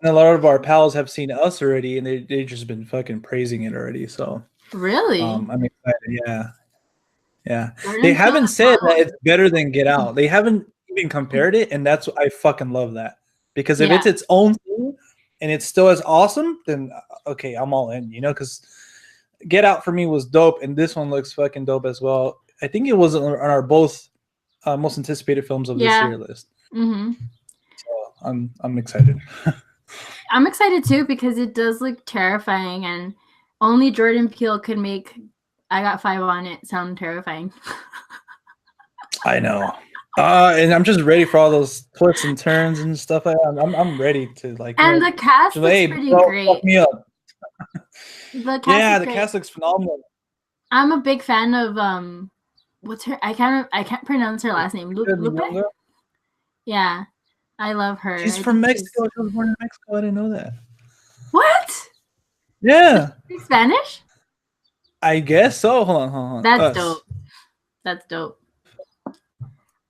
S2: a lot of our pals have seen Us already, and they just been fucking praising it already. So
S1: really,
S2: I'm excited. Yeah, yeah.
S1: Jordan
S2: They
S1: Peele
S2: haven't
S1: as
S2: said
S1: well?
S2: that it's better than Get Out. They haven't even compared it, and that's I fucking love that because if
S1: Yeah,
S2: it's its own thing and it's still as awesome, then okay, I'm all in. You know, because Get Out for me was dope, and this one looks fucking dope as well. I think it was on our both most anticipated films of this
S1: yeah.
S2: year list.
S1: Mm-hmm.
S2: So I'm excited.
S1: I'm excited too because it does look terrifying, and only Jordan Peele could make "I Got Five on It" sound terrifying.
S2: I know. And I'm just ready for all those twists and turns and stuff like that. I'm ready to like, you
S1: And
S2: know,
S1: the cast
S2: just,
S1: looks
S2: hey,
S1: pretty
S2: bro, fuck
S1: great.
S2: me up.
S1: The cast
S2: Yeah,
S1: is
S2: the
S1: great.
S2: cast looks phenomenal.
S1: I'm a big fan of what's her? I can't pronounce her last name. Lupe. Yeah, I love her.
S2: She's
S1: I
S2: from
S1: think
S2: Mexico. She was born in Mexico. I didn't know that.
S1: What? Does
S2: Yeah,
S1: she speak Spanish?
S2: I guess so. Hold on.
S1: That's
S2: Us.
S1: dope. That's dope.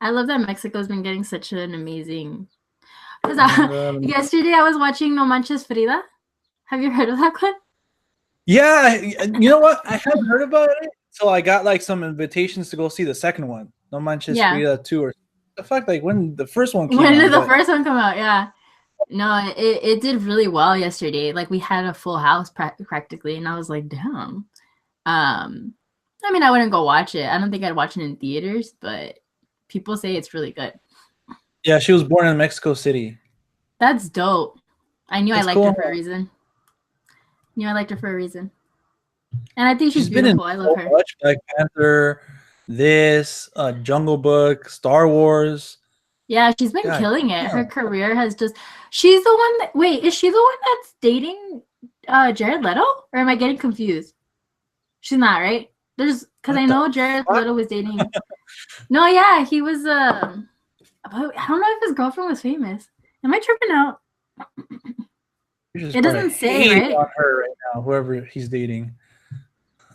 S1: I love that Mexico's been getting such an amazing. Because yesterday I was watching No Manches Frida. Have you heard of that one?
S2: Yeah, you know what? I haven't heard about it, so I got like some invitations to go see the second one, No Manches
S1: Yeah.
S2: Frida 2 or the fuck, like when the first one came
S1: When
S2: out.
S1: did the first one come out? Yeah. No, it did really well yesterday. Like we had a full house practically, and I was like, damn. I mean, I wouldn't go watch it. I don't think I'd watch it in theaters, but people say it's really good.
S2: Yeah, she was born in Mexico City.
S1: That's dope. I knew I
S2: That's
S1: liked
S2: cool.
S1: her for a reason. Knew I liked her for a reason. And I think she's
S2: been in
S1: beautiful. I love
S2: so
S1: her.
S2: much. Black Panther, this, Jungle Book, Star Wars.
S1: Yeah, she's been
S2: God,
S1: killing it.
S2: yeah.
S1: Her career has just. She's the one that. Wait, is she the one that's dating Jared Leto? Or am I getting confused? She's not, right? There's because I know Jared Leto was dating. No, yeah, he was. I don't know if his girlfriend was famous. Am I tripping out? It doesn't say, right?
S2: On her right now, whoever he's dating.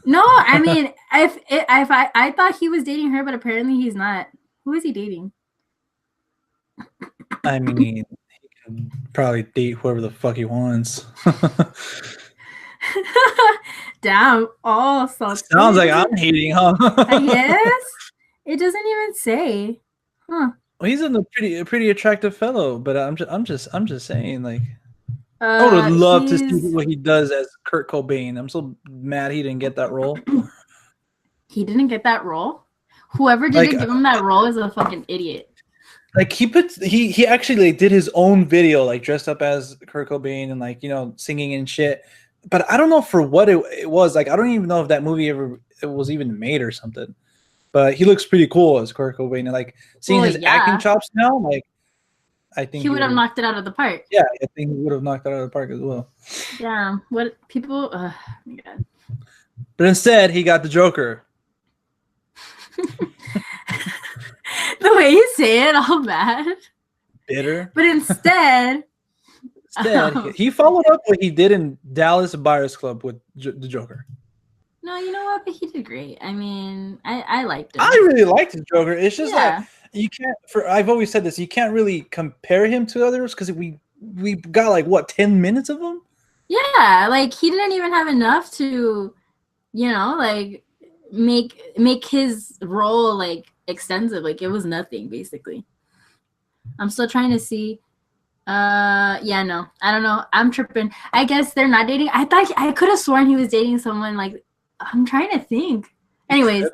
S1: No, I mean, if I thought he was dating her, but apparently he's not. Who is he dating?
S2: I mean, he can probably date whoever the fuck he wants.
S1: Damn. Oh, so
S2: sounds like I'm hating, huh?
S1: I guess it doesn't even say. Huh.
S2: Well, he's a pretty attractive fellow, but I'm just saying, like, I would love to see what he does as Kurt Cobain. I'm so mad he didn't get that role.
S1: He didn't get that role? Whoever didn't give him that role is a fucking idiot.
S2: Like he actually like, did his own video, like dressed up as Kurt Cobain and like, you know, singing and shit. But I don't know for what it was. Like I don't even know if that movie ever it was even made or something. But he looks pretty cool as Kurt Cobain, and like seeing his acting chops now, like I think
S1: he would have knocked it out of the park.
S2: Yeah, I think he would have knocked it out of the park as well.
S1: Yeah, what people? Oh my god!
S2: But instead, he got the Joker.
S1: The way you say it, all bad.
S2: Bitter.
S1: But instead,
S2: he followed up what he did in Dallas Buyers Club with the Joker.
S1: No, you know what? But he did great. I mean, I liked him.
S2: I really liked the Joker. It's just that you can't. I've always said this. You can't really compare him to others because we got like what 10 minutes of him.
S1: Yeah, like he didn't even have enough to, you know, like make his role like extensive. Like it was nothing basically. I'm still trying to see. Yeah, no, I don't know. I'm tripping. I guess they're not dating. I thought I could have sworn he was dating someone. Like I'm trying to think. Anyways,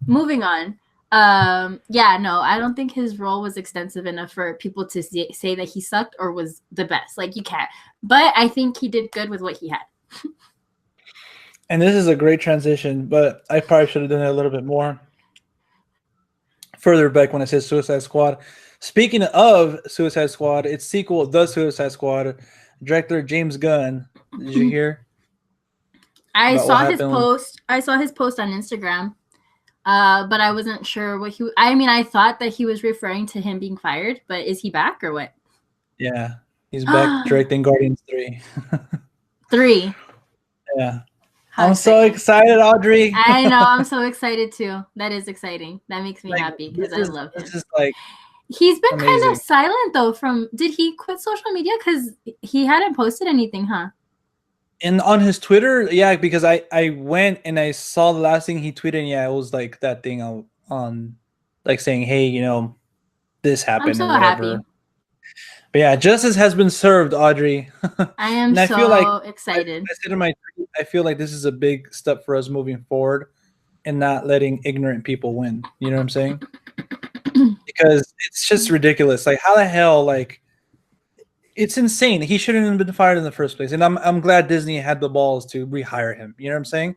S1: moving on. Yeah, no, I don't think his role was extensive enough for people to say that he sucked or was the best. Like you can't. But I think he did good with what he had.
S2: And this is a great transition, but I probably should have done it a little bit more further back when I said Suicide Squad. Speaking of Suicide Squad, its sequel, The Suicide Squad, director James Gunn. Did you hear?
S1: I saw his post. I saw his post on Instagram, but I wasn't sure what he. I mean, I thought that he was referring to him being fired, but is he back or what?
S2: Yeah, he's back directing Guardians 3.
S1: 3.
S2: Yeah.
S1: How
S2: I'm so
S1: exciting.
S2: excited, Audrey.
S1: I know, I'm so excited too. That is exciting. That makes me
S2: Like
S1: happy because I love
S2: this
S1: him.
S2: is like
S1: He's been kind of
S2: amazing.
S1: silent though from did he quit social media cuz he hadn't posted anything, huh?
S2: And on his Twitter, yeah, because I went and I saw the last thing he tweeted. And yeah, it was like that thing on like saying, "Hey, this
S1: I'm
S2: happened
S1: so
S2: or whatever."
S1: happy.
S2: But yeah, justice has been served, Audrey.
S1: I am
S2: And I feel like
S1: so excited.
S2: I said in my tweet, I feel like this is a big step for us moving forward and not letting ignorant people win. You know what I'm saying? Because it's just ridiculous. Like, how the hell? Like, it's insane. He shouldn't have been fired in the first place. And I'm glad Disney had the balls to rehire him. You know what I'm saying?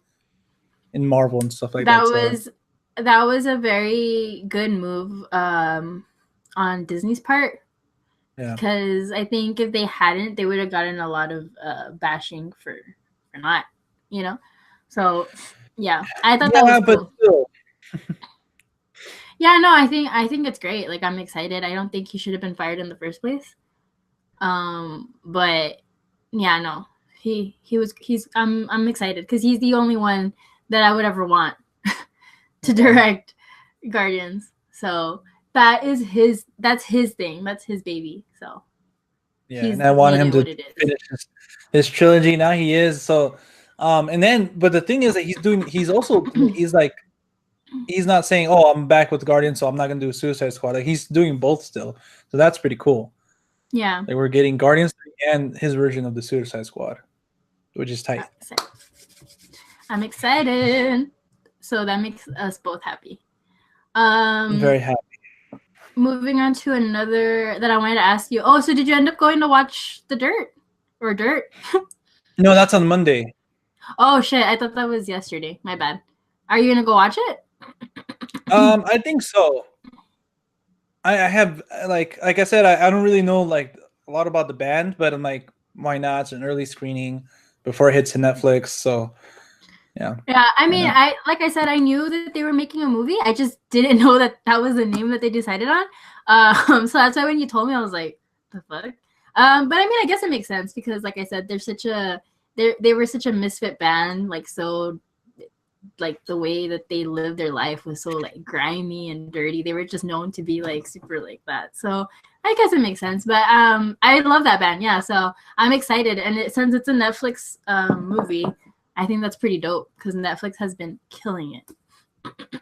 S2: In Marvel and stuff like
S1: That
S2: that. So
S1: was that was a very good move on Disney's part
S2: yeah,
S1: because I think if they hadn't, they would have gotten a lot of bashing for not, you know. So yeah, I thought that was
S2: yeah, but
S1: cool.
S2: still,
S1: Yeah, no, I think it's great. Like I'm excited. I don't think he should have been fired in the first place. But yeah, no, I'm excited because he's the only one that I would ever want to direct Guardians. So that's his thing. That's his baby. So
S2: yeah.
S1: he's
S2: And I want
S1: made
S2: him
S1: it
S2: to
S1: what it is.
S2: finish his trilogy. Now he is so. And then, but the thing is that he's like he's not saying, "Oh, I'm back with Guardians, so I'm not gonna do Suicide Squad." Like he's doing both still, so that's pretty cool.
S1: Yeah.
S2: Like we're getting Guardians 3 and his version of the Suicide Squad, which is tight.
S1: I'm excited. So that makes us both happy.
S2: I'm very
S1: Um,
S2: happy.
S1: moving on to another that I wanted to ask you. Oh, so did you end up going to watch The Dirt or Dirt?
S2: No, that's on Monday.
S1: Oh shit! I thought that was yesterday. My bad. Are you gonna go watch it?
S2: I think so. I have like I said, I don't really know like a lot about the band, but I'm like, why not? It's an early screening before it hits to Netflix. So yeah,
S1: Yeah, I
S2: why
S1: mean,
S2: not?
S1: I like I said, I knew that they were making a movie. I just didn't know that that was the name that they decided on. So that's why when you told me, I was like, the fuck. But I mean, I guess it makes sense because, like I said, they were such a misfit band. Like so, like the way that they lived their life was so like grimy and dirty. They were just known to be like super like that. So I guess it makes sense. But I love that band. Yeah, so I'm excited, and since it's a Netflix movie. I think that's pretty dope because Netflix has been killing it.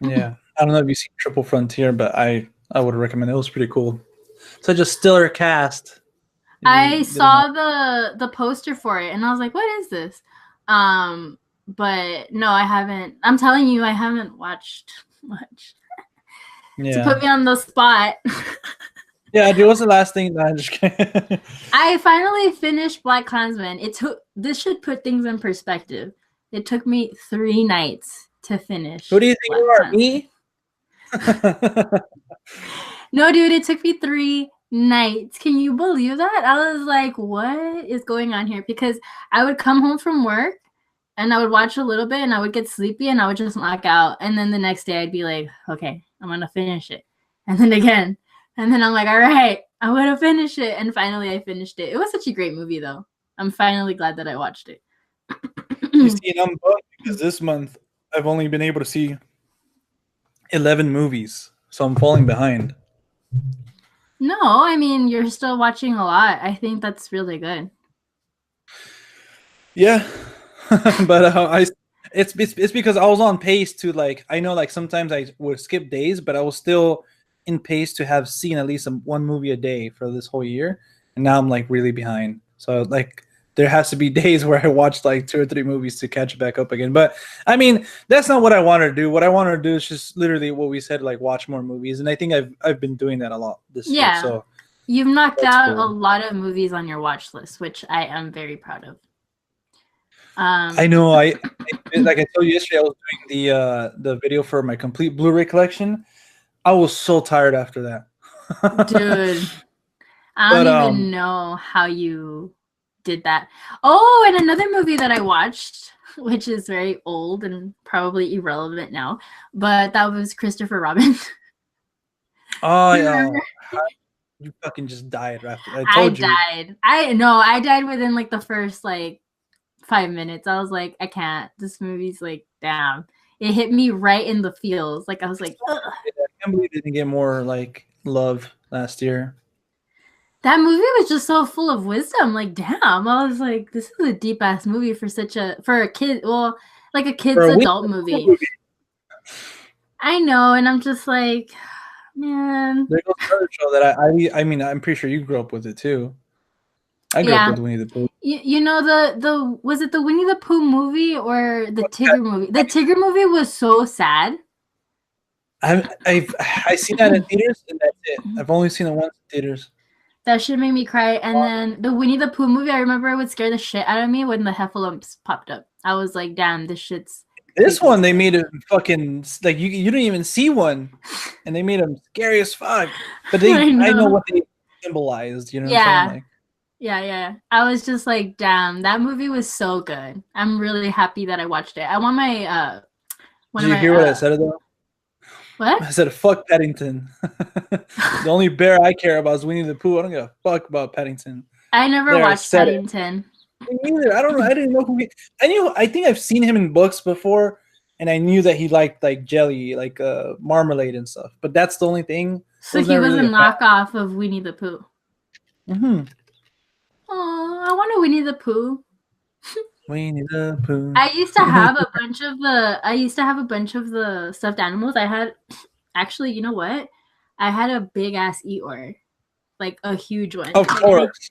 S2: Yeah, I don't know if you've seen Triple Frontier, but I would recommend it. It was pretty cool. Such a stellar cast. If you
S1: I
S2: didn't know.
S1: saw the poster for it and I was like, what is this? But no, I haven't. I'm telling you, I haven't watched much to
S2: Yeah.
S1: put me on the spot.
S2: Yeah, dude, what's the last thing? No, I'm just kidding.
S1: I finally finished Black Klansman. This should put things in perspective. It took me 3 nights to finish
S2: Who do you think
S1: Black
S2: you are?
S1: Klansman.
S2: Me?
S1: No, dude, it took me 3 nights. Can you believe that? I was like, what is going on here? Because I would come home from work and I would watch a little bit and I would get sleepy and I would just knock out. And then the next day I'd be like, okay, I'm going to finish it. And then again. And then I'm like, all right, I'm going to finish it. And finally I finished it. It was such a great movie, though. I'm finally glad that I watched it.
S2: You see, and I'm bummed because this month I've only been able to see 11 movies, so I'm falling behind.
S1: No, I mean, you're still watching a lot. I think that's really good.
S2: Yeah, but it's because I was on pace to like I know like sometimes I would skip days, but I was still in pace to have seen at least one movie a day for this whole year, and now I'm like really behind. So like there has to be days where I watch like 2 or 3 movies to catch back up again. But I mean that's not what I want to do. What I want to do is just literally what we said, like watch more movies, and I think I've been doing that a lot this year.
S1: Yeah.
S2: So
S1: You've knocked
S2: that's
S1: out a
S2: cool.
S1: lot of movies on your watch list, which I am very proud of.
S2: I know. Like I told you yesterday, I was doing the video for my complete Blu-ray collection. I was so tired after that.
S1: Dude, I
S2: But
S1: don't even know how you did that. Oh, and another movie that I watched, which is very old and probably irrelevant now, but that was Christopher Robin.
S2: oh
S1: You
S2: yeah,
S1: remember?
S2: you fucking just died after. I
S1: I
S2: told you.
S1: died. I died within like the first like 5 minutes. I was like, I can't. This movie's like, damn. It hit me right in the feels. Like I was like, ugh.
S2: I can't believe it didn't get more like love last year.
S1: That movie was just so full of wisdom. Like, damn. I was like, this is a deep ass movie for a kid. Well, like a
S2: For
S1: kid's
S2: a Winnie
S1: adult
S2: the Pooh
S1: movie.
S2: movie,
S1: I know, and I'm just like, man.
S2: there goes another show that I mean, I'm pretty sure you grew up with it too. I grew up
S1: Yeah.
S2: with Winnie the Pooh.
S1: You know the was it the Winnie the Pooh movie or the Tigger movie? The Tigger movie was so sad.
S2: I've seen that in theaters and that's it. I've only seen it once in theaters.
S1: That shit made me cry. And then the Winnie the Pooh movie, I remember it would scare the shit out of me when the heffalumps popped up. I was like, damn, this shit's
S2: This
S1: creepy.
S2: one they made it fucking like you didn't even see one, and they made them scary as fuck. But I know what they symbolized. You know what I'm saying? Like,
S1: yeah. I was just like, damn, that movie was so good. I'm really happy that I watched it. I want my
S2: did you hear what I said though?
S1: What?
S2: I said fuck Paddington. The only bear I care about is Winnie the Pooh. I don't give a fuck about Paddington.
S1: I never watched Paddington.
S2: Me neither. I don't know. I didn't know who I think I've seen him in books before, and I knew that he liked like jelly, like marmalade and stuff. But that's the only thing.
S1: So he was a knockoff of Winnie the Pooh.
S2: Mm-hmm.
S1: Oh, I want a Winnie the Pooh.
S2: Winnie the Pooh.
S1: I used to have a bunch of the stuffed animals. I had actually, you know what? I had a big ass Eeyore, like a huge one.
S2: Of course.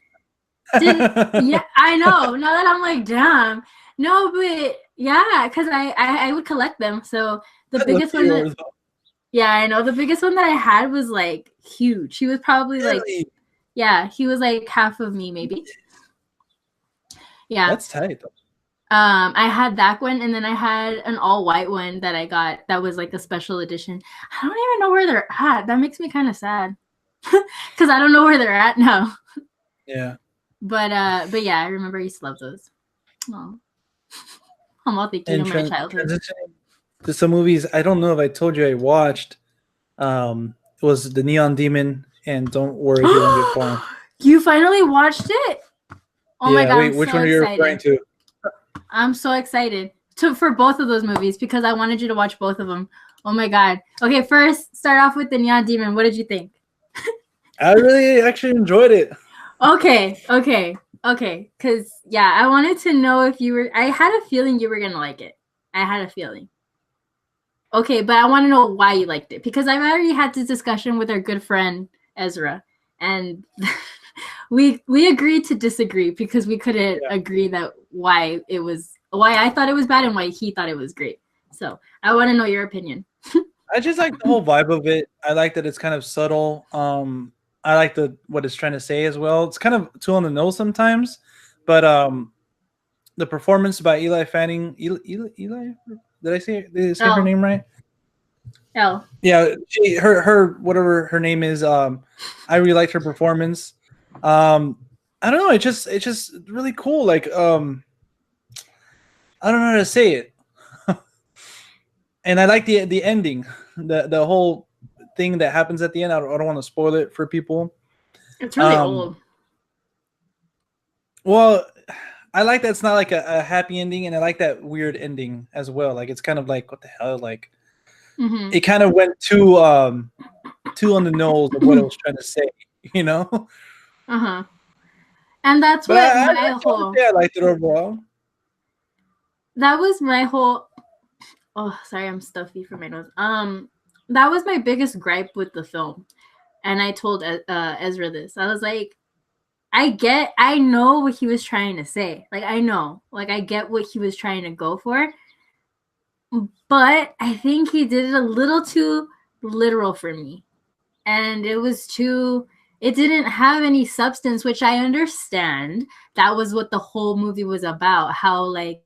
S1: Yeah, I know. Now that I'm like, damn. No, but yeah, because I would collect them. So the biggest one that, yeah, I know. The biggest one that I had was like huge. He was probably like, yeah, he was like half of me, maybe. Yeah.
S2: That's tight though.
S1: I had that one, and then I had an all-white one that I got that was like a special edition. I don't even know where they're at. That makes me kind of sad because I don't know where they're at now.
S2: Yeah.
S1: But yeah, I remember I used to love those. Oh, I'm all thinking of my childhood.
S2: To some movies, I don't know if I told you I watched. It was The Neon Demon and Don't Worry, You Won't Get Far.
S1: You finally watched it? Oh yeah, my god!
S2: Wait, which one are you referring to?
S1: I'm so excited for both of those movies because I wanted you to watch both of them. Oh my god! Okay, first start off with The Neon Demon. What did you think?
S2: I really actually enjoyed it.
S1: Okay. Because, yeah, I wanted to know if you were... I had a feeling you were going to like it. I had a feeling. Okay, but I want to know why you liked it. Because I've already had this discussion with our good friend, Ezra. And we agreed to disagree because we couldn't agree that why I thought it was bad and why he thought it was great. So I want to know your opinion.
S2: I just like the whole vibe of it. I like that it's kind of subtle. I like what it's trying to say as well. It's kind of too on the nose sometimes, but the performance by Eli Fanning, Eli, did I say her name right?
S1: Elle.
S2: Yeah, her whatever her name is. I really liked her performance. I don't know. It's just really cool. Like I don't know how to say it. And I like the ending, the whole thing that happens at the end. I don't want to spoil it for people.
S1: It's really old.
S2: Well, I like that it's not like a happy ending, and I like that weird ending as well. Like it's kind of like what the hell, like it kind of went too on the nose of what it was trying to say, you know.
S1: And that's what
S2: I liked it overall.
S1: That was my whole. Oh, sorry, I'm stuffy from my nose. That was my biggest gripe with the film, and I told Ezra this. I was like, I know what he was trying to say. Like, I get what he was trying to go for, but I think he did it a little too literal for me, and it didn't have any substance, which I understand. That was what the whole movie was about. How like.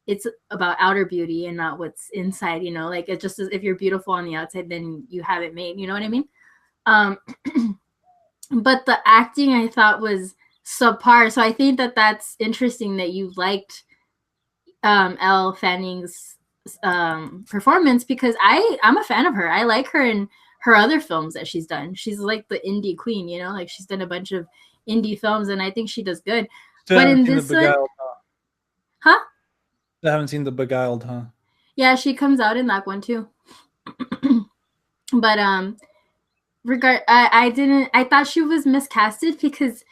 S1: It's about outer beauty and not what's inside, you know, like it just is, if you're beautiful on the outside, then you have it made, you know what I mean? But the acting I thought was subpar. So I think that's interesting that you liked Elle Fanning's performance because I'm a fan of her. I like her in her other films that she's done. She's like the indie queen, you know, like she's done a bunch of indie films and I think she does good. But in this one, Huh?
S2: I haven't seen The Beguiled, huh?
S1: Yeah, she comes out in that one too. But I thought she was miscasted because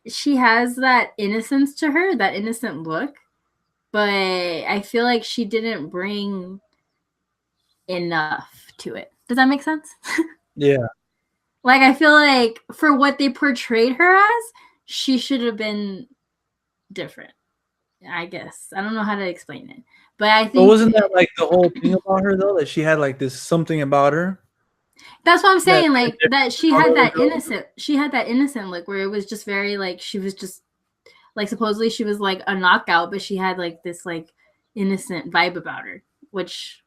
S1: she has that innocence to her, that innocent look, but I feel like she didn't bring enough to it. Does that make sense?
S2: Yeah.
S1: Like, I feel like for what they portrayed her as, she should have been different. I guess I don't know how to explain it, but I
S2: But
S1: think
S2: wasn't that like the whole thing about her though? That she had like this something about her
S1: that's what I'm
S2: that
S1: saying. Like that, she
S2: all
S1: had
S2: other
S1: that
S2: girls?
S1: innocent. She had that innocent look where it was just very like she was just like supposedly she was like a knockout, but she had like this like innocent vibe about her, which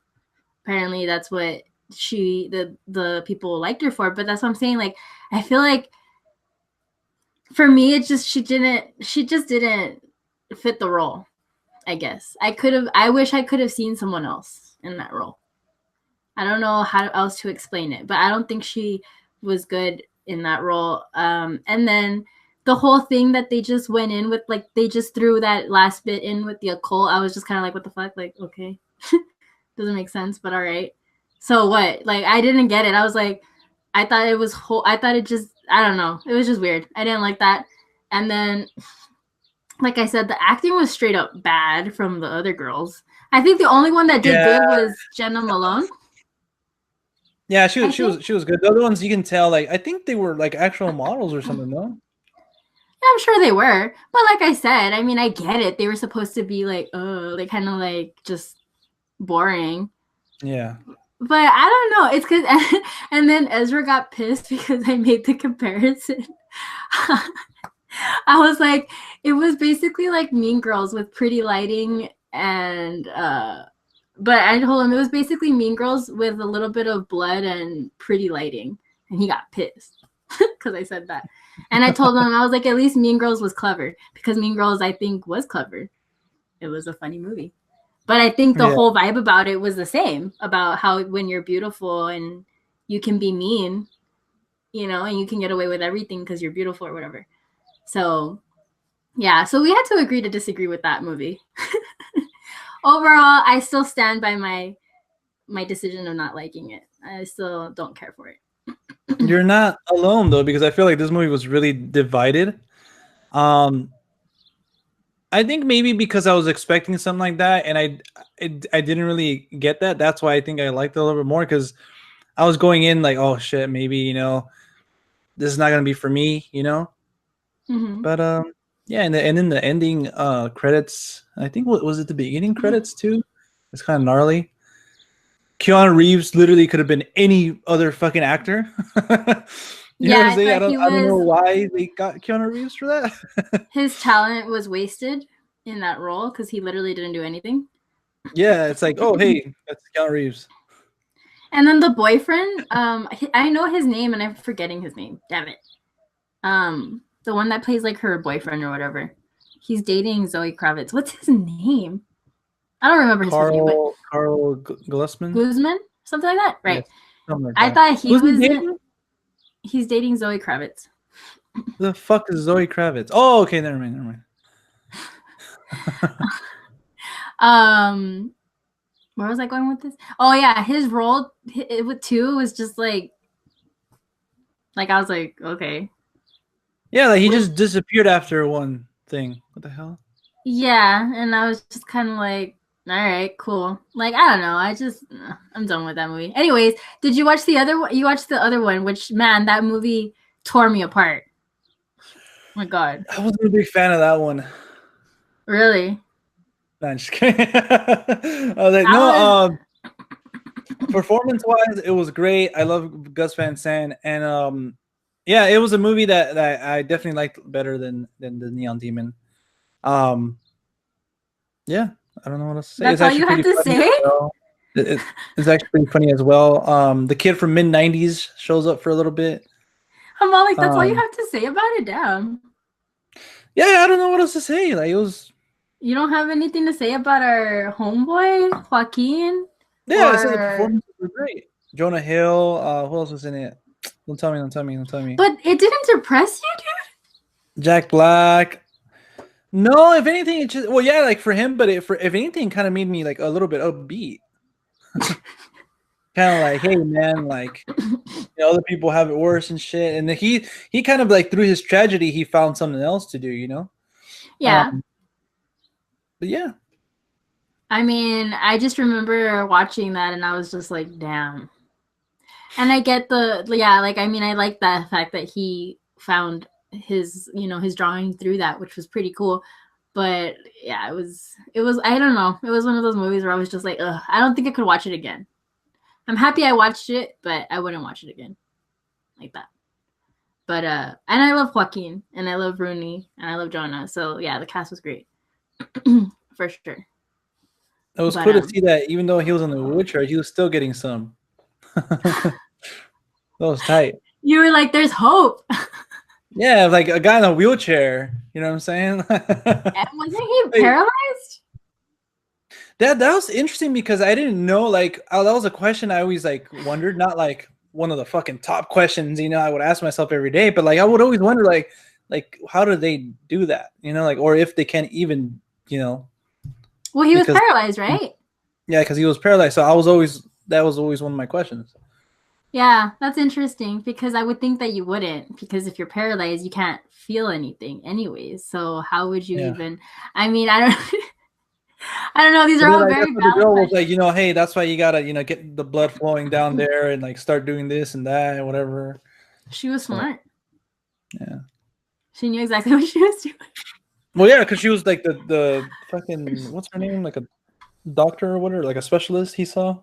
S1: apparently that's what the people liked her for. But that's what I'm saying. Like I feel like for me, it just she just didn't fit the role. I guess I wish I could have seen someone else in that role. I don't know how else to explain it, but I don't think she was good in that role. And then the whole thing that they just went in with, like they just threw that last bit in with the occult. I was just kind of like, what the fuck? Like, okay, doesn't make sense, but all right. So what? Like, I didn't get it. I was like, I thought it was whole. I thought it just, I don't know. It was just weird. I didn't like that. And then, like I said, the acting was straight up bad from the other girls. I think the only one that did
S2: Yeah,
S1: good was Jenna Malone.
S2: yeah,
S1: I
S2: she
S1: think.
S2: was she was good. The other ones you can tell, like I think they were like actual models or something, no?
S1: Yeah, I'm sure they were. But like I said, I mean, I get it. They were supposed to be like, oh, like kind of like just boring.
S2: Yeah.
S1: But I don't know. It's because, and then Ezra got pissed because I made the comparison. I was like, it was basically like Mean Girls with pretty lighting and, but I told him it was basically Mean Girls with a little bit of blood and pretty lighting. And he got pissed because I said that. And I told him, I was like, at least Mean Girls was clever because Mean Girls, I think, was clever. It was a funny movie. But I think the
S2: Yeah.
S1: whole vibe about it was the same about how when you're beautiful and you can be mean, you know, and you can get away with everything because you're beautiful or whatever. So, yeah, so we had to agree to disagree with that movie. Overall, I still stand by my decision of not liking it. I still don't care for it.
S2: You're not alone though, because I feel like this movie was really divided. Um, I think maybe because I was expecting something like that, and I didn't really get that. That's why I think I liked it a little bit more because I was going in like, oh shit, maybe this is not gonna be for me,
S1: Mm-hmm.
S2: But yeah, and then the ending credits. I think what was it the beginning credits too? It's kind of gnarly. Keanu Reeves literally could have been any other fucking actor. You know
S1: Yeah,
S2: what I'm
S1: I
S2: saying?
S1: thought he
S2: I don't know
S1: was
S2: why they got Keanu Reeves for that.
S1: his talent was wasted in that role because he literally didn't do anything.
S2: Yeah, it's like, oh hey, that's Keanu Reeves.
S1: And then the boyfriend, I know his name and I'm forgetting his name. Damn it. The one that plays like her boyfriend or whatever. He's dating Zoe Kravitz. What's his name? I don't remember his full name, but
S2: Carl Glusman.
S1: Guzman, something like that, right?
S2: Yes, something like
S1: I
S2: that.
S1: thought he
S2: Who's he
S1: was.
S2: dating?
S1: He's dating Zoe Kravitz.
S2: The fuck is Zoe Kravitz? Oh, okay, never mind.
S1: Um, where was I going with this? Oh yeah, his role with two was just like I was like, okay,
S2: Yeah, like he just disappeared after one thing. What the hell?
S1: yeah, and I was just kind of like, all right, cool. Like I don't know, I'm done with that movie. Anyways, did you watch the other one? You watched the other one, which man, that movie tore me apart. Oh my God,
S2: I wasn't a big fan of that one.
S1: really?
S2: No, I'm just kidding. I was like,
S1: I was.
S2: no. Performance-wise, it was great. I love Gus Van Sant, and yeah, it was a movie that I definitely liked better than the Neon Demon. Um, yeah, I don't know what else to say.
S1: That's
S2: It's
S1: all
S2: actually
S1: you had
S2: pretty
S1: to
S2: funny as
S1: say?
S2: well. It's actually pretty funny as well. The kid from mid '90s shows up for a little bit.
S1: I'm all like, that's all you
S2: Um,
S1: have to say about it. Damn.
S2: yeah, I don't know what else to say. Like it was.
S1: You don't have anything to say about our homeboy Joaquin,
S2: Yeah, I said the
S1: or
S2: performances were great. Jonah Hill. Who else was in it? Don't tell me.
S1: but it didn't depress you, dude.
S2: Jack Black. No, if anything, it just yeah, like for him, but if anything, kind of made me like a little bit upbeat. Kind of like, hey man, like other people have it worse and shit. And he kind of like through his tragedy, he found something else to do,
S1: Yeah.
S2: But yeah,
S1: I mean, I just remember watching that and I was just like, damn. And I get like, I mean, I like that fact that he found his drawing through that, which was pretty cool. But yeah, it was, I don't know. It was one of those movies where I was just like, ugh, I don't think I could watch it again. I'm happy I watched it, but I wouldn't watch it again like that. But and I love Joaquin and I love Rooney and I love Jonah. So yeah, the cast was great. For sure.
S2: it was
S1: But
S2: cool to see that even though he was in the wheelchair, he was still getting some. That was tight.
S1: you were like, there's hope.
S2: Yeah, like a guy in a wheelchair. You know what I'm saying?
S1: And wasn't he paralyzed?
S2: That was interesting because I didn't know. Like, that was a question I always like wondered. Not like one of the fucking top questions, I would ask myself every day. But like, I would always wonder, like how do they do that? Like, or if they can't even,
S1: Well, he was paralyzed, right?
S2: Yeah, because he was paralyzed. So that was always one of my questions.
S1: Yeah, that's interesting because I would think that you wouldn't, because if you're paralyzed, you can't feel anything anyways. So how would you even? I mean, I don't. I don't know. These are all
S2: like,
S1: very
S2: the
S1: valid
S2: girl was
S1: questions.
S2: like, hey, that's why you gotta, get the blood flowing down there and like start doing this and that and whatever.
S1: She was smart.
S2: Yeah.
S1: She knew exactly what she was doing.
S2: Well, yeah, because she was like the fucking, what's her name? Like a doctor or whatever, like a specialist he saw.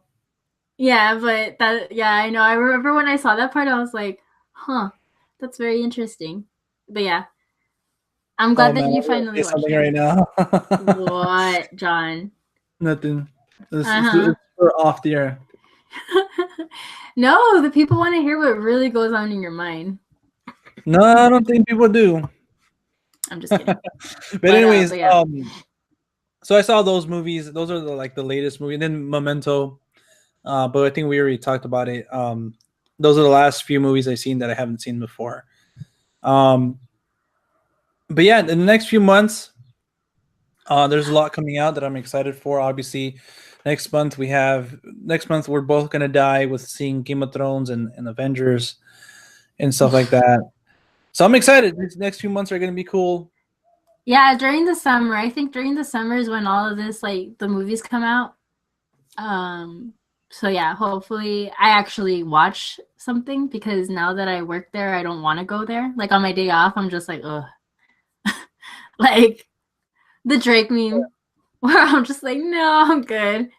S1: Yeah, but I know. I remember when I saw that part, I was like, huh, that's very interesting. But yeah, I'm glad that
S2: Man,
S1: you
S2: I'm gonna
S1: finally
S2: say
S1: watched
S2: something
S1: it.
S2: right now.
S1: What, John?
S2: Nothing.
S1: Uh-huh.
S2: We're off the air.
S1: No, the people want to hear what really goes on in your mind.
S2: No, I don't think people do.
S1: I'm just kidding.
S2: But anyways,
S1: yeah.
S2: So I saw those movies. Those are the latest movie. And then Memento. But I think we already talked about it. Those are the last few movies I've seen that I haven't seen before. But yeah, in the next few months, there's a lot coming out that I'm excited for. Obviously, next month we're both gonna die with seeing Game of Thrones and Avengers and stuff like that. So I'm excited. These next few months are gonna be cool.
S1: Yeah, during the summer. I think during the summer is when all of this, like, the movies come out. So yeah, hopefully I actually watch something, because now that I work there, I don't want to go there. Like on my day off, I'm just like, ugh. Like the Drake meme where I'm just like, no, I'm good.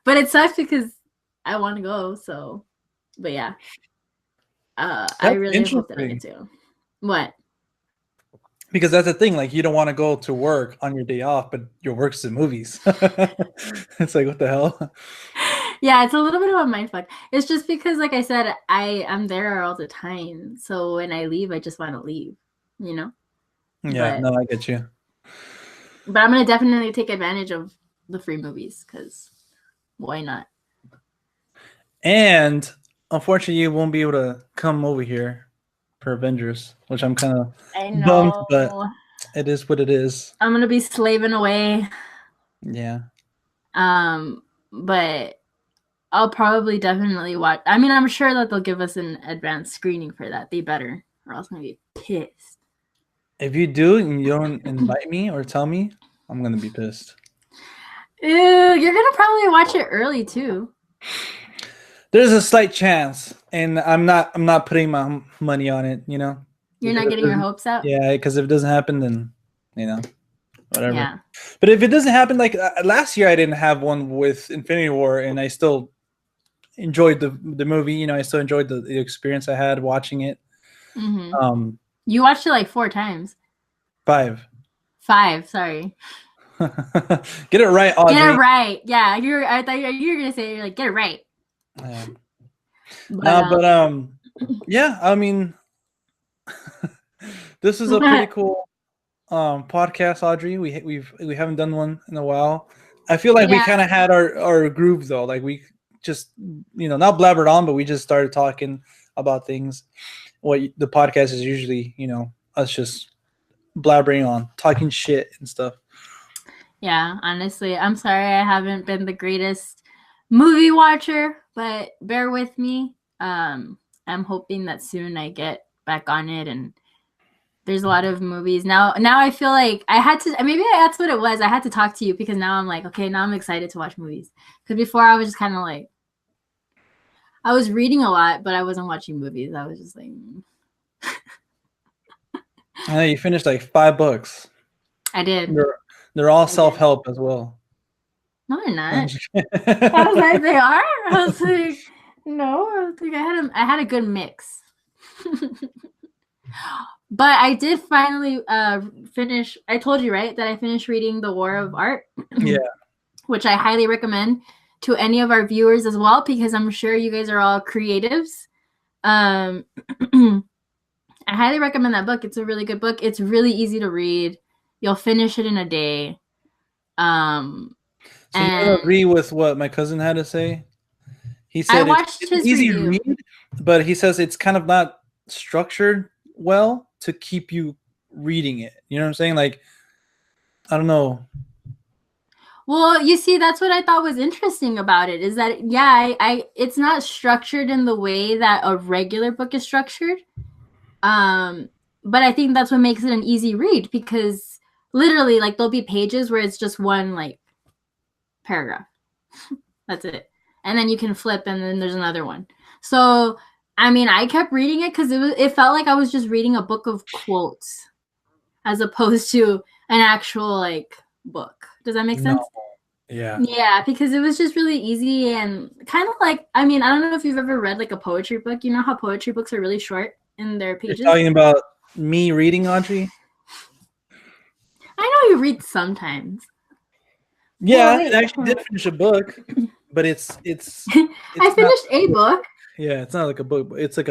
S1: But it sucks because I want to go. So, but yeah, I really hope that I get to. What?
S2: Because that's the thing, like you don't want to go to work on your day off, but your work's the movies. It's like, what the hell?
S1: Yeah, it's a little bit of a mindfuck. It's just because, like I said, I'm there all the time. So when I leave, I just want to leave,
S2: Yeah,
S1: but,
S2: no, I get you.
S1: But I'm gonna definitely take advantage of the free movies, because why not?
S2: And unfortunately, you won't be able to come over here for Avengers, which I'm kind of bummed, but it is what it is.
S1: I'm gonna be slaving away.
S2: Yeah.
S1: But I'll probably definitely watch. I mean, I'm sure that they'll give us an advanced screening for that. They better, or else I'm gonna be pissed.
S2: If you do and you don't invite me or tell me, I'm gonna be pissed.
S1: Ew, you're gonna probably watch it early too.
S2: There's a slight chance, and I'm not putting my money on it.
S1: You're not getting your hopes up.
S2: Yeah, because if it doesn't happen, then whatever.
S1: Yeah.
S2: But if it doesn't happen, like last year, I didn't have one with Infinity War, and I still enjoyed the movie. I still enjoyed the experience I had watching it.
S1: Mm-hmm. You watched it like 4 times.
S2: 5.
S1: Sorry.
S2: Get it right, Audrey.
S1: Get it right. Yeah, I thought you were gonna say, you're like, get it right.
S2: Yeah. Yeah. I mean, this is a pretty cool podcast, Audrey. We haven't done one in a while. I feel like we kind of had our groove though. Like we just not blabbered on, but we just started talking about things. What the podcast is usually us just blabbering on, talking shit and stuff.
S1: Yeah, honestly, I'm sorry I haven't been the greatest movie watcher, but bear with me. I'm hoping that soon I get back on it, and there's a lot of movies now. Now I feel like I had to. Maybe that's what it was. I had to talk to you because now I'm like, okay, now I'm excited to watch movies. Because before I was just kind of like, I was reading a lot, but I wasn't watching movies. I was just like,
S2: I know you finished like 5 books.
S1: I did.
S2: They're all self-help as well.
S1: No, they're not. I was like, they are. I was like, no. I was like, I had a good mix. But I did finally finish. I told you, right, that I finished reading The War of Art.
S2: Yeah.
S1: Which I highly recommend to any of our viewers as well, because I'm sure you guys are all creatives. I highly recommend that book. It's a really good book. It's really easy to read. You'll finish it in a day.
S2: So you agree with what my cousin had to say? He said
S1: I watched
S2: it's
S1: his
S2: easy
S1: review.
S2: to read, but he says it's kind of not structured well to keep you reading it. You know what I'm saying? Like, I don't know.
S1: Well, you see, that's what I thought was interesting about it, is that, yeah, it's not structured in the way that a regular book is structured. But I think that's what makes it an easy read, because literally, like, there'll be pages where it's just one, like, paragraph. That's it. And then you can flip, and then there's another one. So, I mean, I kept reading it because it felt like I was just reading a book of quotes as opposed to an actual, like, book. Does that make sense?
S2: Yeah.
S1: Yeah, because it was just really easy and kind of like, I mean, I don't know if you've ever read like a poetry book. You know how poetry books are really short in their pages?
S2: You're talking about me reading, Audrey?
S1: I know you read sometimes.
S2: Yeah, I actually did finish a book, but it's
S1: I finished a book.
S2: Yeah, it's not like a book, but it's like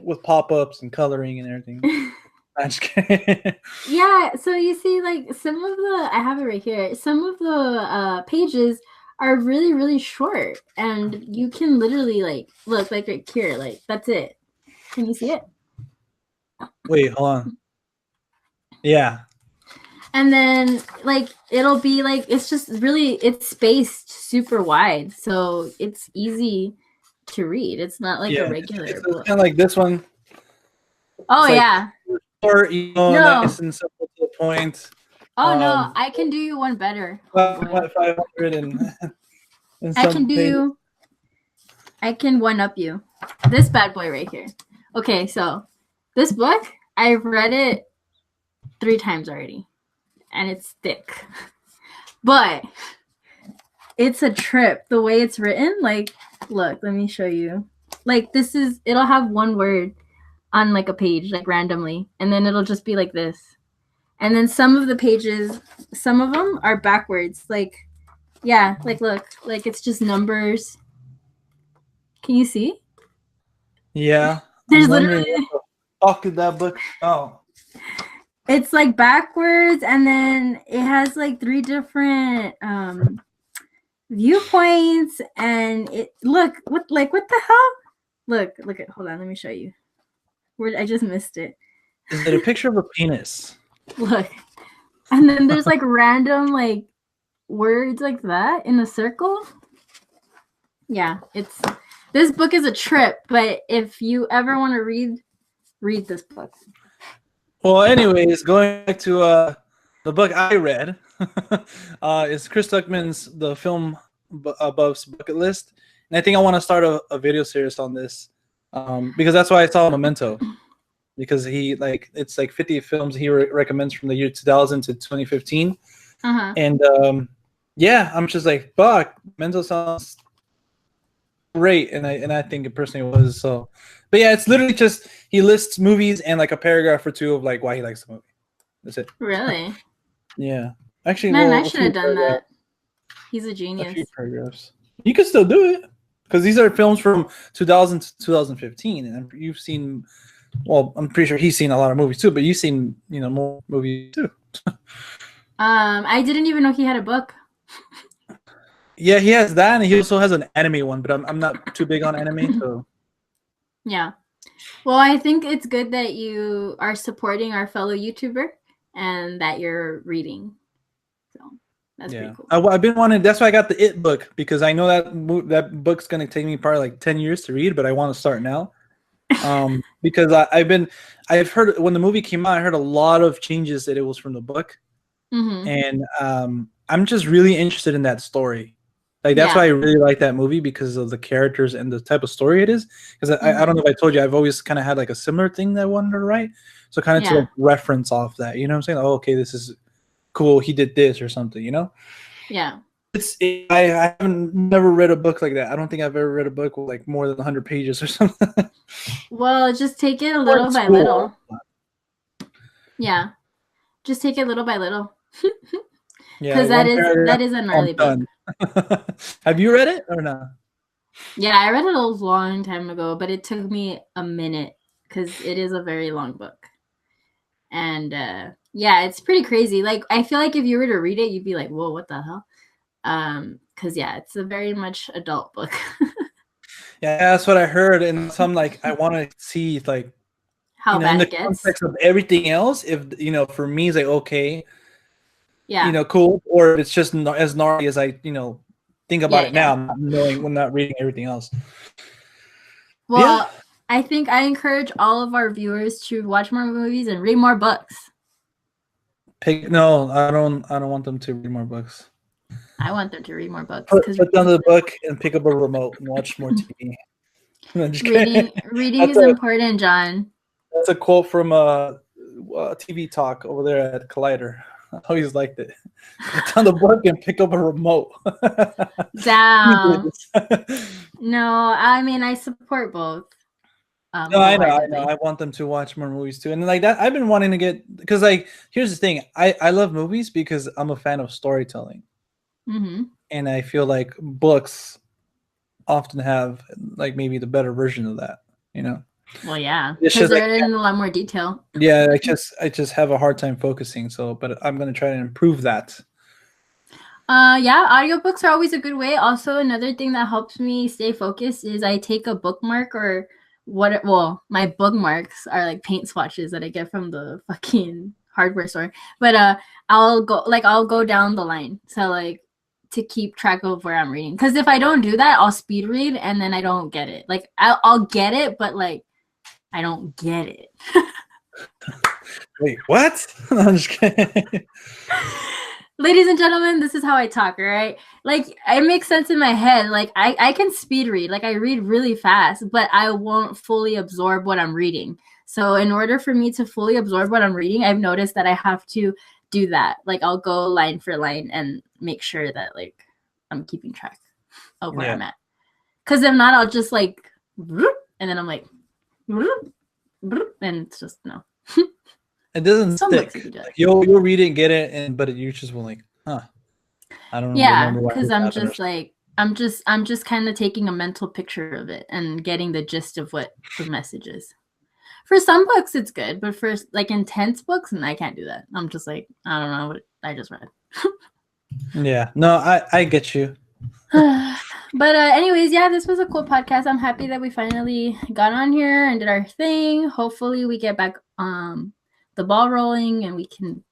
S2: with pop-ups and coloring and everything. I'm just kidding.
S1: Yeah, so you see, like, some of the, I have it right here, some of the pages are really, really short, and you can literally, like, look, like right here, like, that's it. Can you see it?
S2: Wait, hold on. Yeah.
S1: And then, like, it'll be, like, it's just really, it's spaced super wide, so it's easy to read. It's not like a regular book.
S2: It's kind of like this one.
S1: Oh, yeah.
S2: Or, you know, nice and simple to the point.
S1: Oh, no, I can do you one better.
S2: 500 and
S1: I can one-up you. This bad boy right here. Okay, so this book, I've read it 3 times already. And it's thick. But it's a trip. The way it's written, like, look, let me show you. Like, it'll have one word on, like, a page, like, randomly. And then it'll just be like this. And then some of the pages, some of them are backwards. Like, yeah, like, look. Like, it's just numbers. Can you see?
S2: Yeah.
S1: There's literally...
S2: What the fuck did that book? Oh.
S1: It's, like, backwards, and then it has, like, 3 different viewpoints, and look, what the hell? Look, hold on, let me show you. I just missed it.
S2: Is it a picture of a penis?
S1: Look. And then there's, like, random, like, words like that in a circle. Yeah, this book is a trip, but if you ever want to read this book.
S2: Well, anyways, going back to the book I read, is Chris Tuckman's The Film Buff's Bucket List. And I think I want to start a video series on this because that's why I saw Memento. Because it's like 50 films he recommends from the year 2000 to 2015.
S1: Uh-huh.
S2: And yeah, I'm just like, fuck, Memento sounds great. And I think it personally was so. But yeah, it's literally just he lists movies and like a paragraph or 2 of like why he likes the movie. That's it.
S1: Really?
S2: Yeah. Actually,
S1: man, I should have done that. He's a genius.
S2: A few paragraphs. You can still do it because these are films from 2000 to 2015, and you've seen. Well, I'm pretty sure he's seen a lot of movies too, but you've seen more movies too.
S1: I didn't even know he had a book.
S2: Yeah, he has that, and he also has an anime one, but I'm not too big on anime, so.
S1: Yeah. Well, I think it's good that you are supporting our fellow YouTuber and that you're reading. So that's pretty cool.
S2: I've been wanting. That's why I got the It book, because I know that book's gonna take me probably like 10 years to read, but I want to start now. Because I've heard when the movie came out, I heard a lot of changes that it was from the book, and I'm just really interested in that story. Like that's why I really like that movie, because of the characters and the type of story it is. Because I don't know if I told you, I've always kind of had like a similar thing that I wanted to write, so kind of to like reference off that. You know what I'm saying? Oh, okay, this is cool. He did this or something. You know?
S1: Yeah.
S2: I haven't never read a book like that. I don't think I've ever read a book with like more than 100 pages or something.
S1: Well, just take it little by little. Yeah, just take it little by little. Because that is a gnarly book.
S2: Have you read it or not?
S1: Yeah, I read it a long time ago, but it took me a minute because it is a very long book. And yeah, it's pretty crazy. Like I feel like if you were to read it, you'd be like, "Whoa, what the hell?" Because yeah, it's a very much adult book.
S2: Yeah, that's what I heard, and so I'm like, I want to see like
S1: how bad
S2: in the
S1: it gets.
S2: context of everything else. If for me, it's like okay,
S1: yeah,
S2: cool, or if it's just as gnarly as I think about it now, not knowing when not reading everything else.
S1: Well, I think I encourage all of our viewers to watch more movies and read more books.
S2: No, I don't want them to read more books.
S1: I want them to read more books.
S2: Put down the book and pick up a remote and watch more TV.
S1: Reading is important, John.
S2: That's a quote from a TV talk over there at Collider. I always liked it. Put down the book and pick up a remote.
S1: Damn. No, I mean I support both.
S2: No, I know. I want them to watch more movies too, and like that, I've been wanting to get, because like here's the thing, I love movies because I'm a fan of storytelling, and I feel like books often have like maybe the better version of that,
S1: Well, yeah, because they're in a lot more detail.
S2: Yeah, I just have a hard time focusing. So, but I'm gonna try to improve that.
S1: Yeah, audiobooks are always a good way. Also, another thing that helps me stay focused is I take a bookmark or my bookmarks are like paint swatches that I get from the fucking hardware store. But I'll go down the line. So like to keep track of where I'm reading. Because if I don't do that, I'll speed read and then I don't get it. Like I'll get it, but like I don't get it.
S2: Wait, what? I'm just kidding.
S1: Ladies and gentlemen, this is how I talk, right? Like, it makes sense in my head. Like, I can speed read. Like, I read really fast, but I won't fully absorb what I'm reading. So in order for me to fully absorb what I'm reading, I've noticed that I have to do that. Like, I'll go line for line and make sure that, like, I'm keeping track of where I'm at. Because if not, I'll just, like, and then I'm like, and it's just, no.
S2: It doesn't stick. Like, you'll read it and get it, but you just will like, huh? I don't know.
S1: Yeah, because I'm just like I'm just kind of taking a mental picture of it and getting the gist of what the message is. For some books, it's good, but for like intense books, I can't do that. I'm just like, I don't know what I just read.
S2: Yeah, no, I get you.
S1: But anyways, yeah, this was a cool podcast. I'm happy that we finally got on here and did our thing. Hopefully, we get back the ball rolling and we can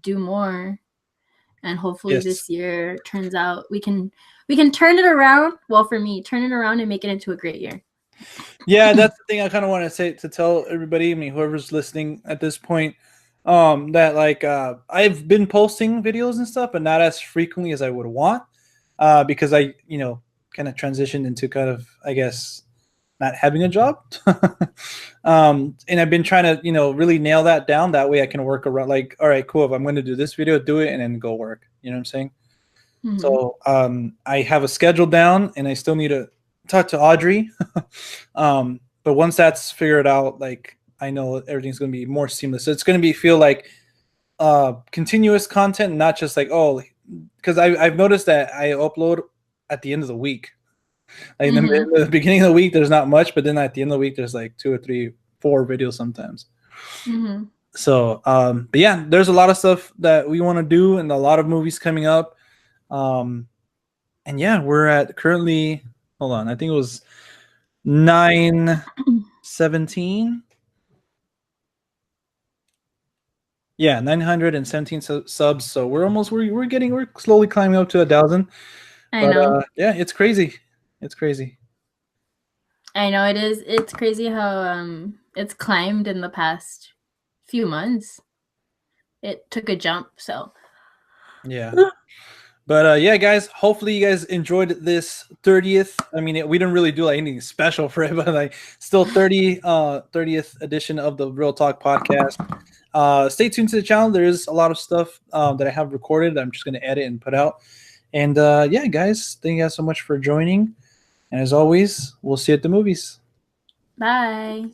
S1: do more, and hopefully this year turns out we can turn it around. Well, for me, turn it around and make it into a great year.
S2: Yeah, that's the thing I kind of want to say, to tell everybody, I mean, whoever's listening at this point, that like I've been posting videos and stuff, but not as frequently as I would want, because I kind of transitioned into kind of, I guess, not having a job. And I've been trying to really nail that down. That way I can work around, like, all right, cool, if I'm going to do this video, do it and then go work. You know what I'm saying? So I have a schedule down, and I still need to talk to Audrey. But once that's figured out, like, I know everything's going to be more seamless. So it's going to feel like continuous content, not just like, because I've noticed that I upload at the end of the week. Like in the beginning of the week, there's not much, but then at the end of the week, there's like 2 or 3, 4 videos sometimes. So, but yeah, there's a lot of stuff that we want to do, and a lot of movies coming up. And yeah, we're at currently, hold on, I think it was 9:17. Yeah, 917 subs. So we're slowly climbing up to 1,000.
S1: I
S2: But
S1: know.
S2: yeah, it's crazy. It's crazy.
S1: I know it is. It's crazy how it's climbed in the past few months. It took a jump, so
S2: Yeah. But yeah, guys, hopefully you guys enjoyed this 30th. I mean, we didn't really do like anything special for it, but like still 30th edition of the Real Talk podcast. Stay tuned to the channel. There is a lot of stuff that I have recorded that I'm just going to edit and put out. And yeah, guys, thank you guys so much for joining. And as always, we'll see you at the movies.
S1: bye.